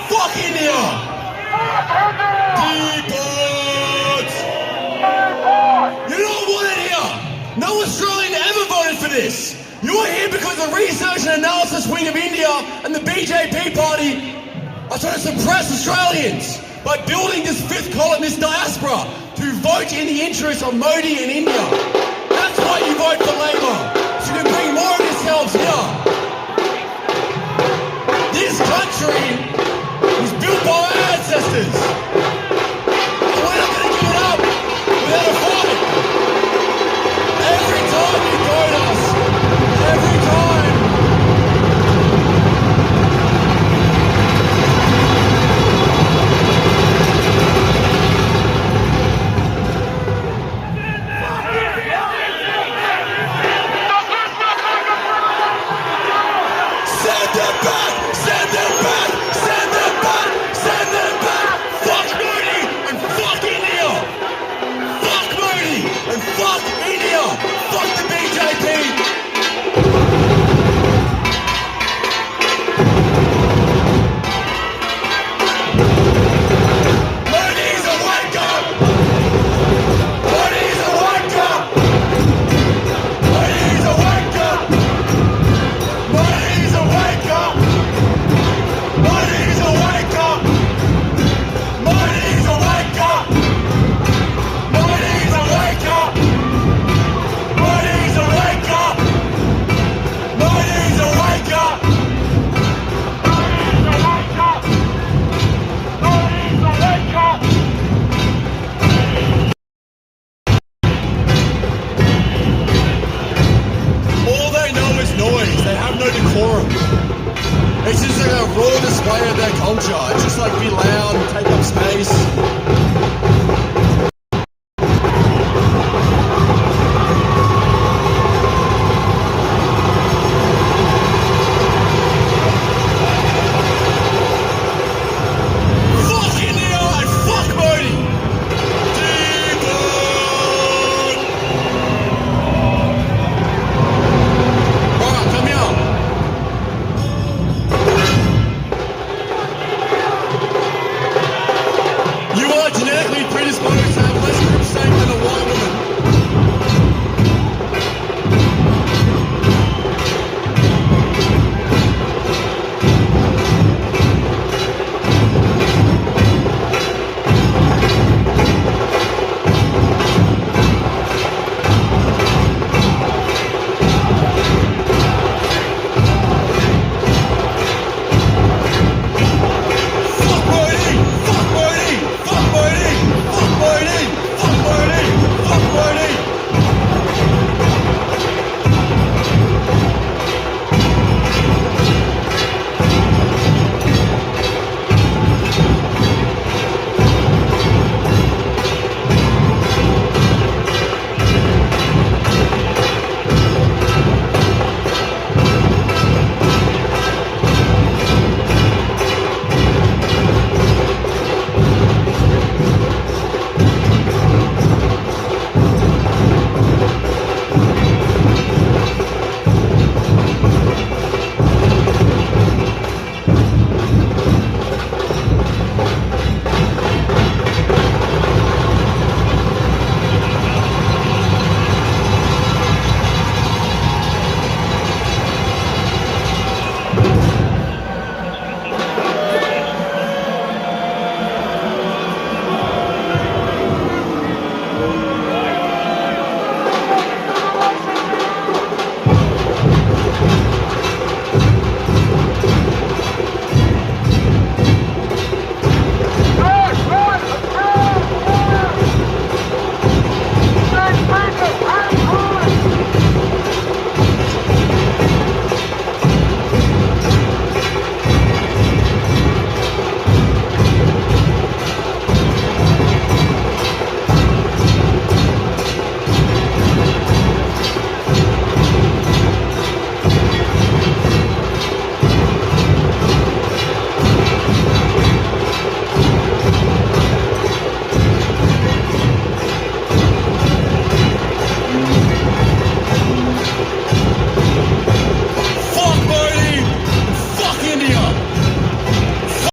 Fuck India! Deport! You're not wanted here! No Australian ever voted for this! You're here because the research and analysis wing of India and the BJP party are trying to suppress Australians by building this fifth column, this diaspora, to vote in the interests of Modi and India. That's why you vote for Labour, so you can bring more of yourselves here. This country was built by our ancestors. And we're not going to give it up without a fight. Every time you vote us, every time. Send them back! Send them back! Send them back! Send them back! Fuck Modi and fuck India! Fuck Modi and fuck India! Fuck the BJP! Modi's a wanker! Modi's a wanker! Modi's a wanker! Modi's a wanker! Modi's a wanker! Modi's a wanker! Modi's a wanker! Modi's a wanker! Modi's a wanker! All they know is noise. They have no decorum. It's just like a raw display of their culture. It's just like be loud, take up space.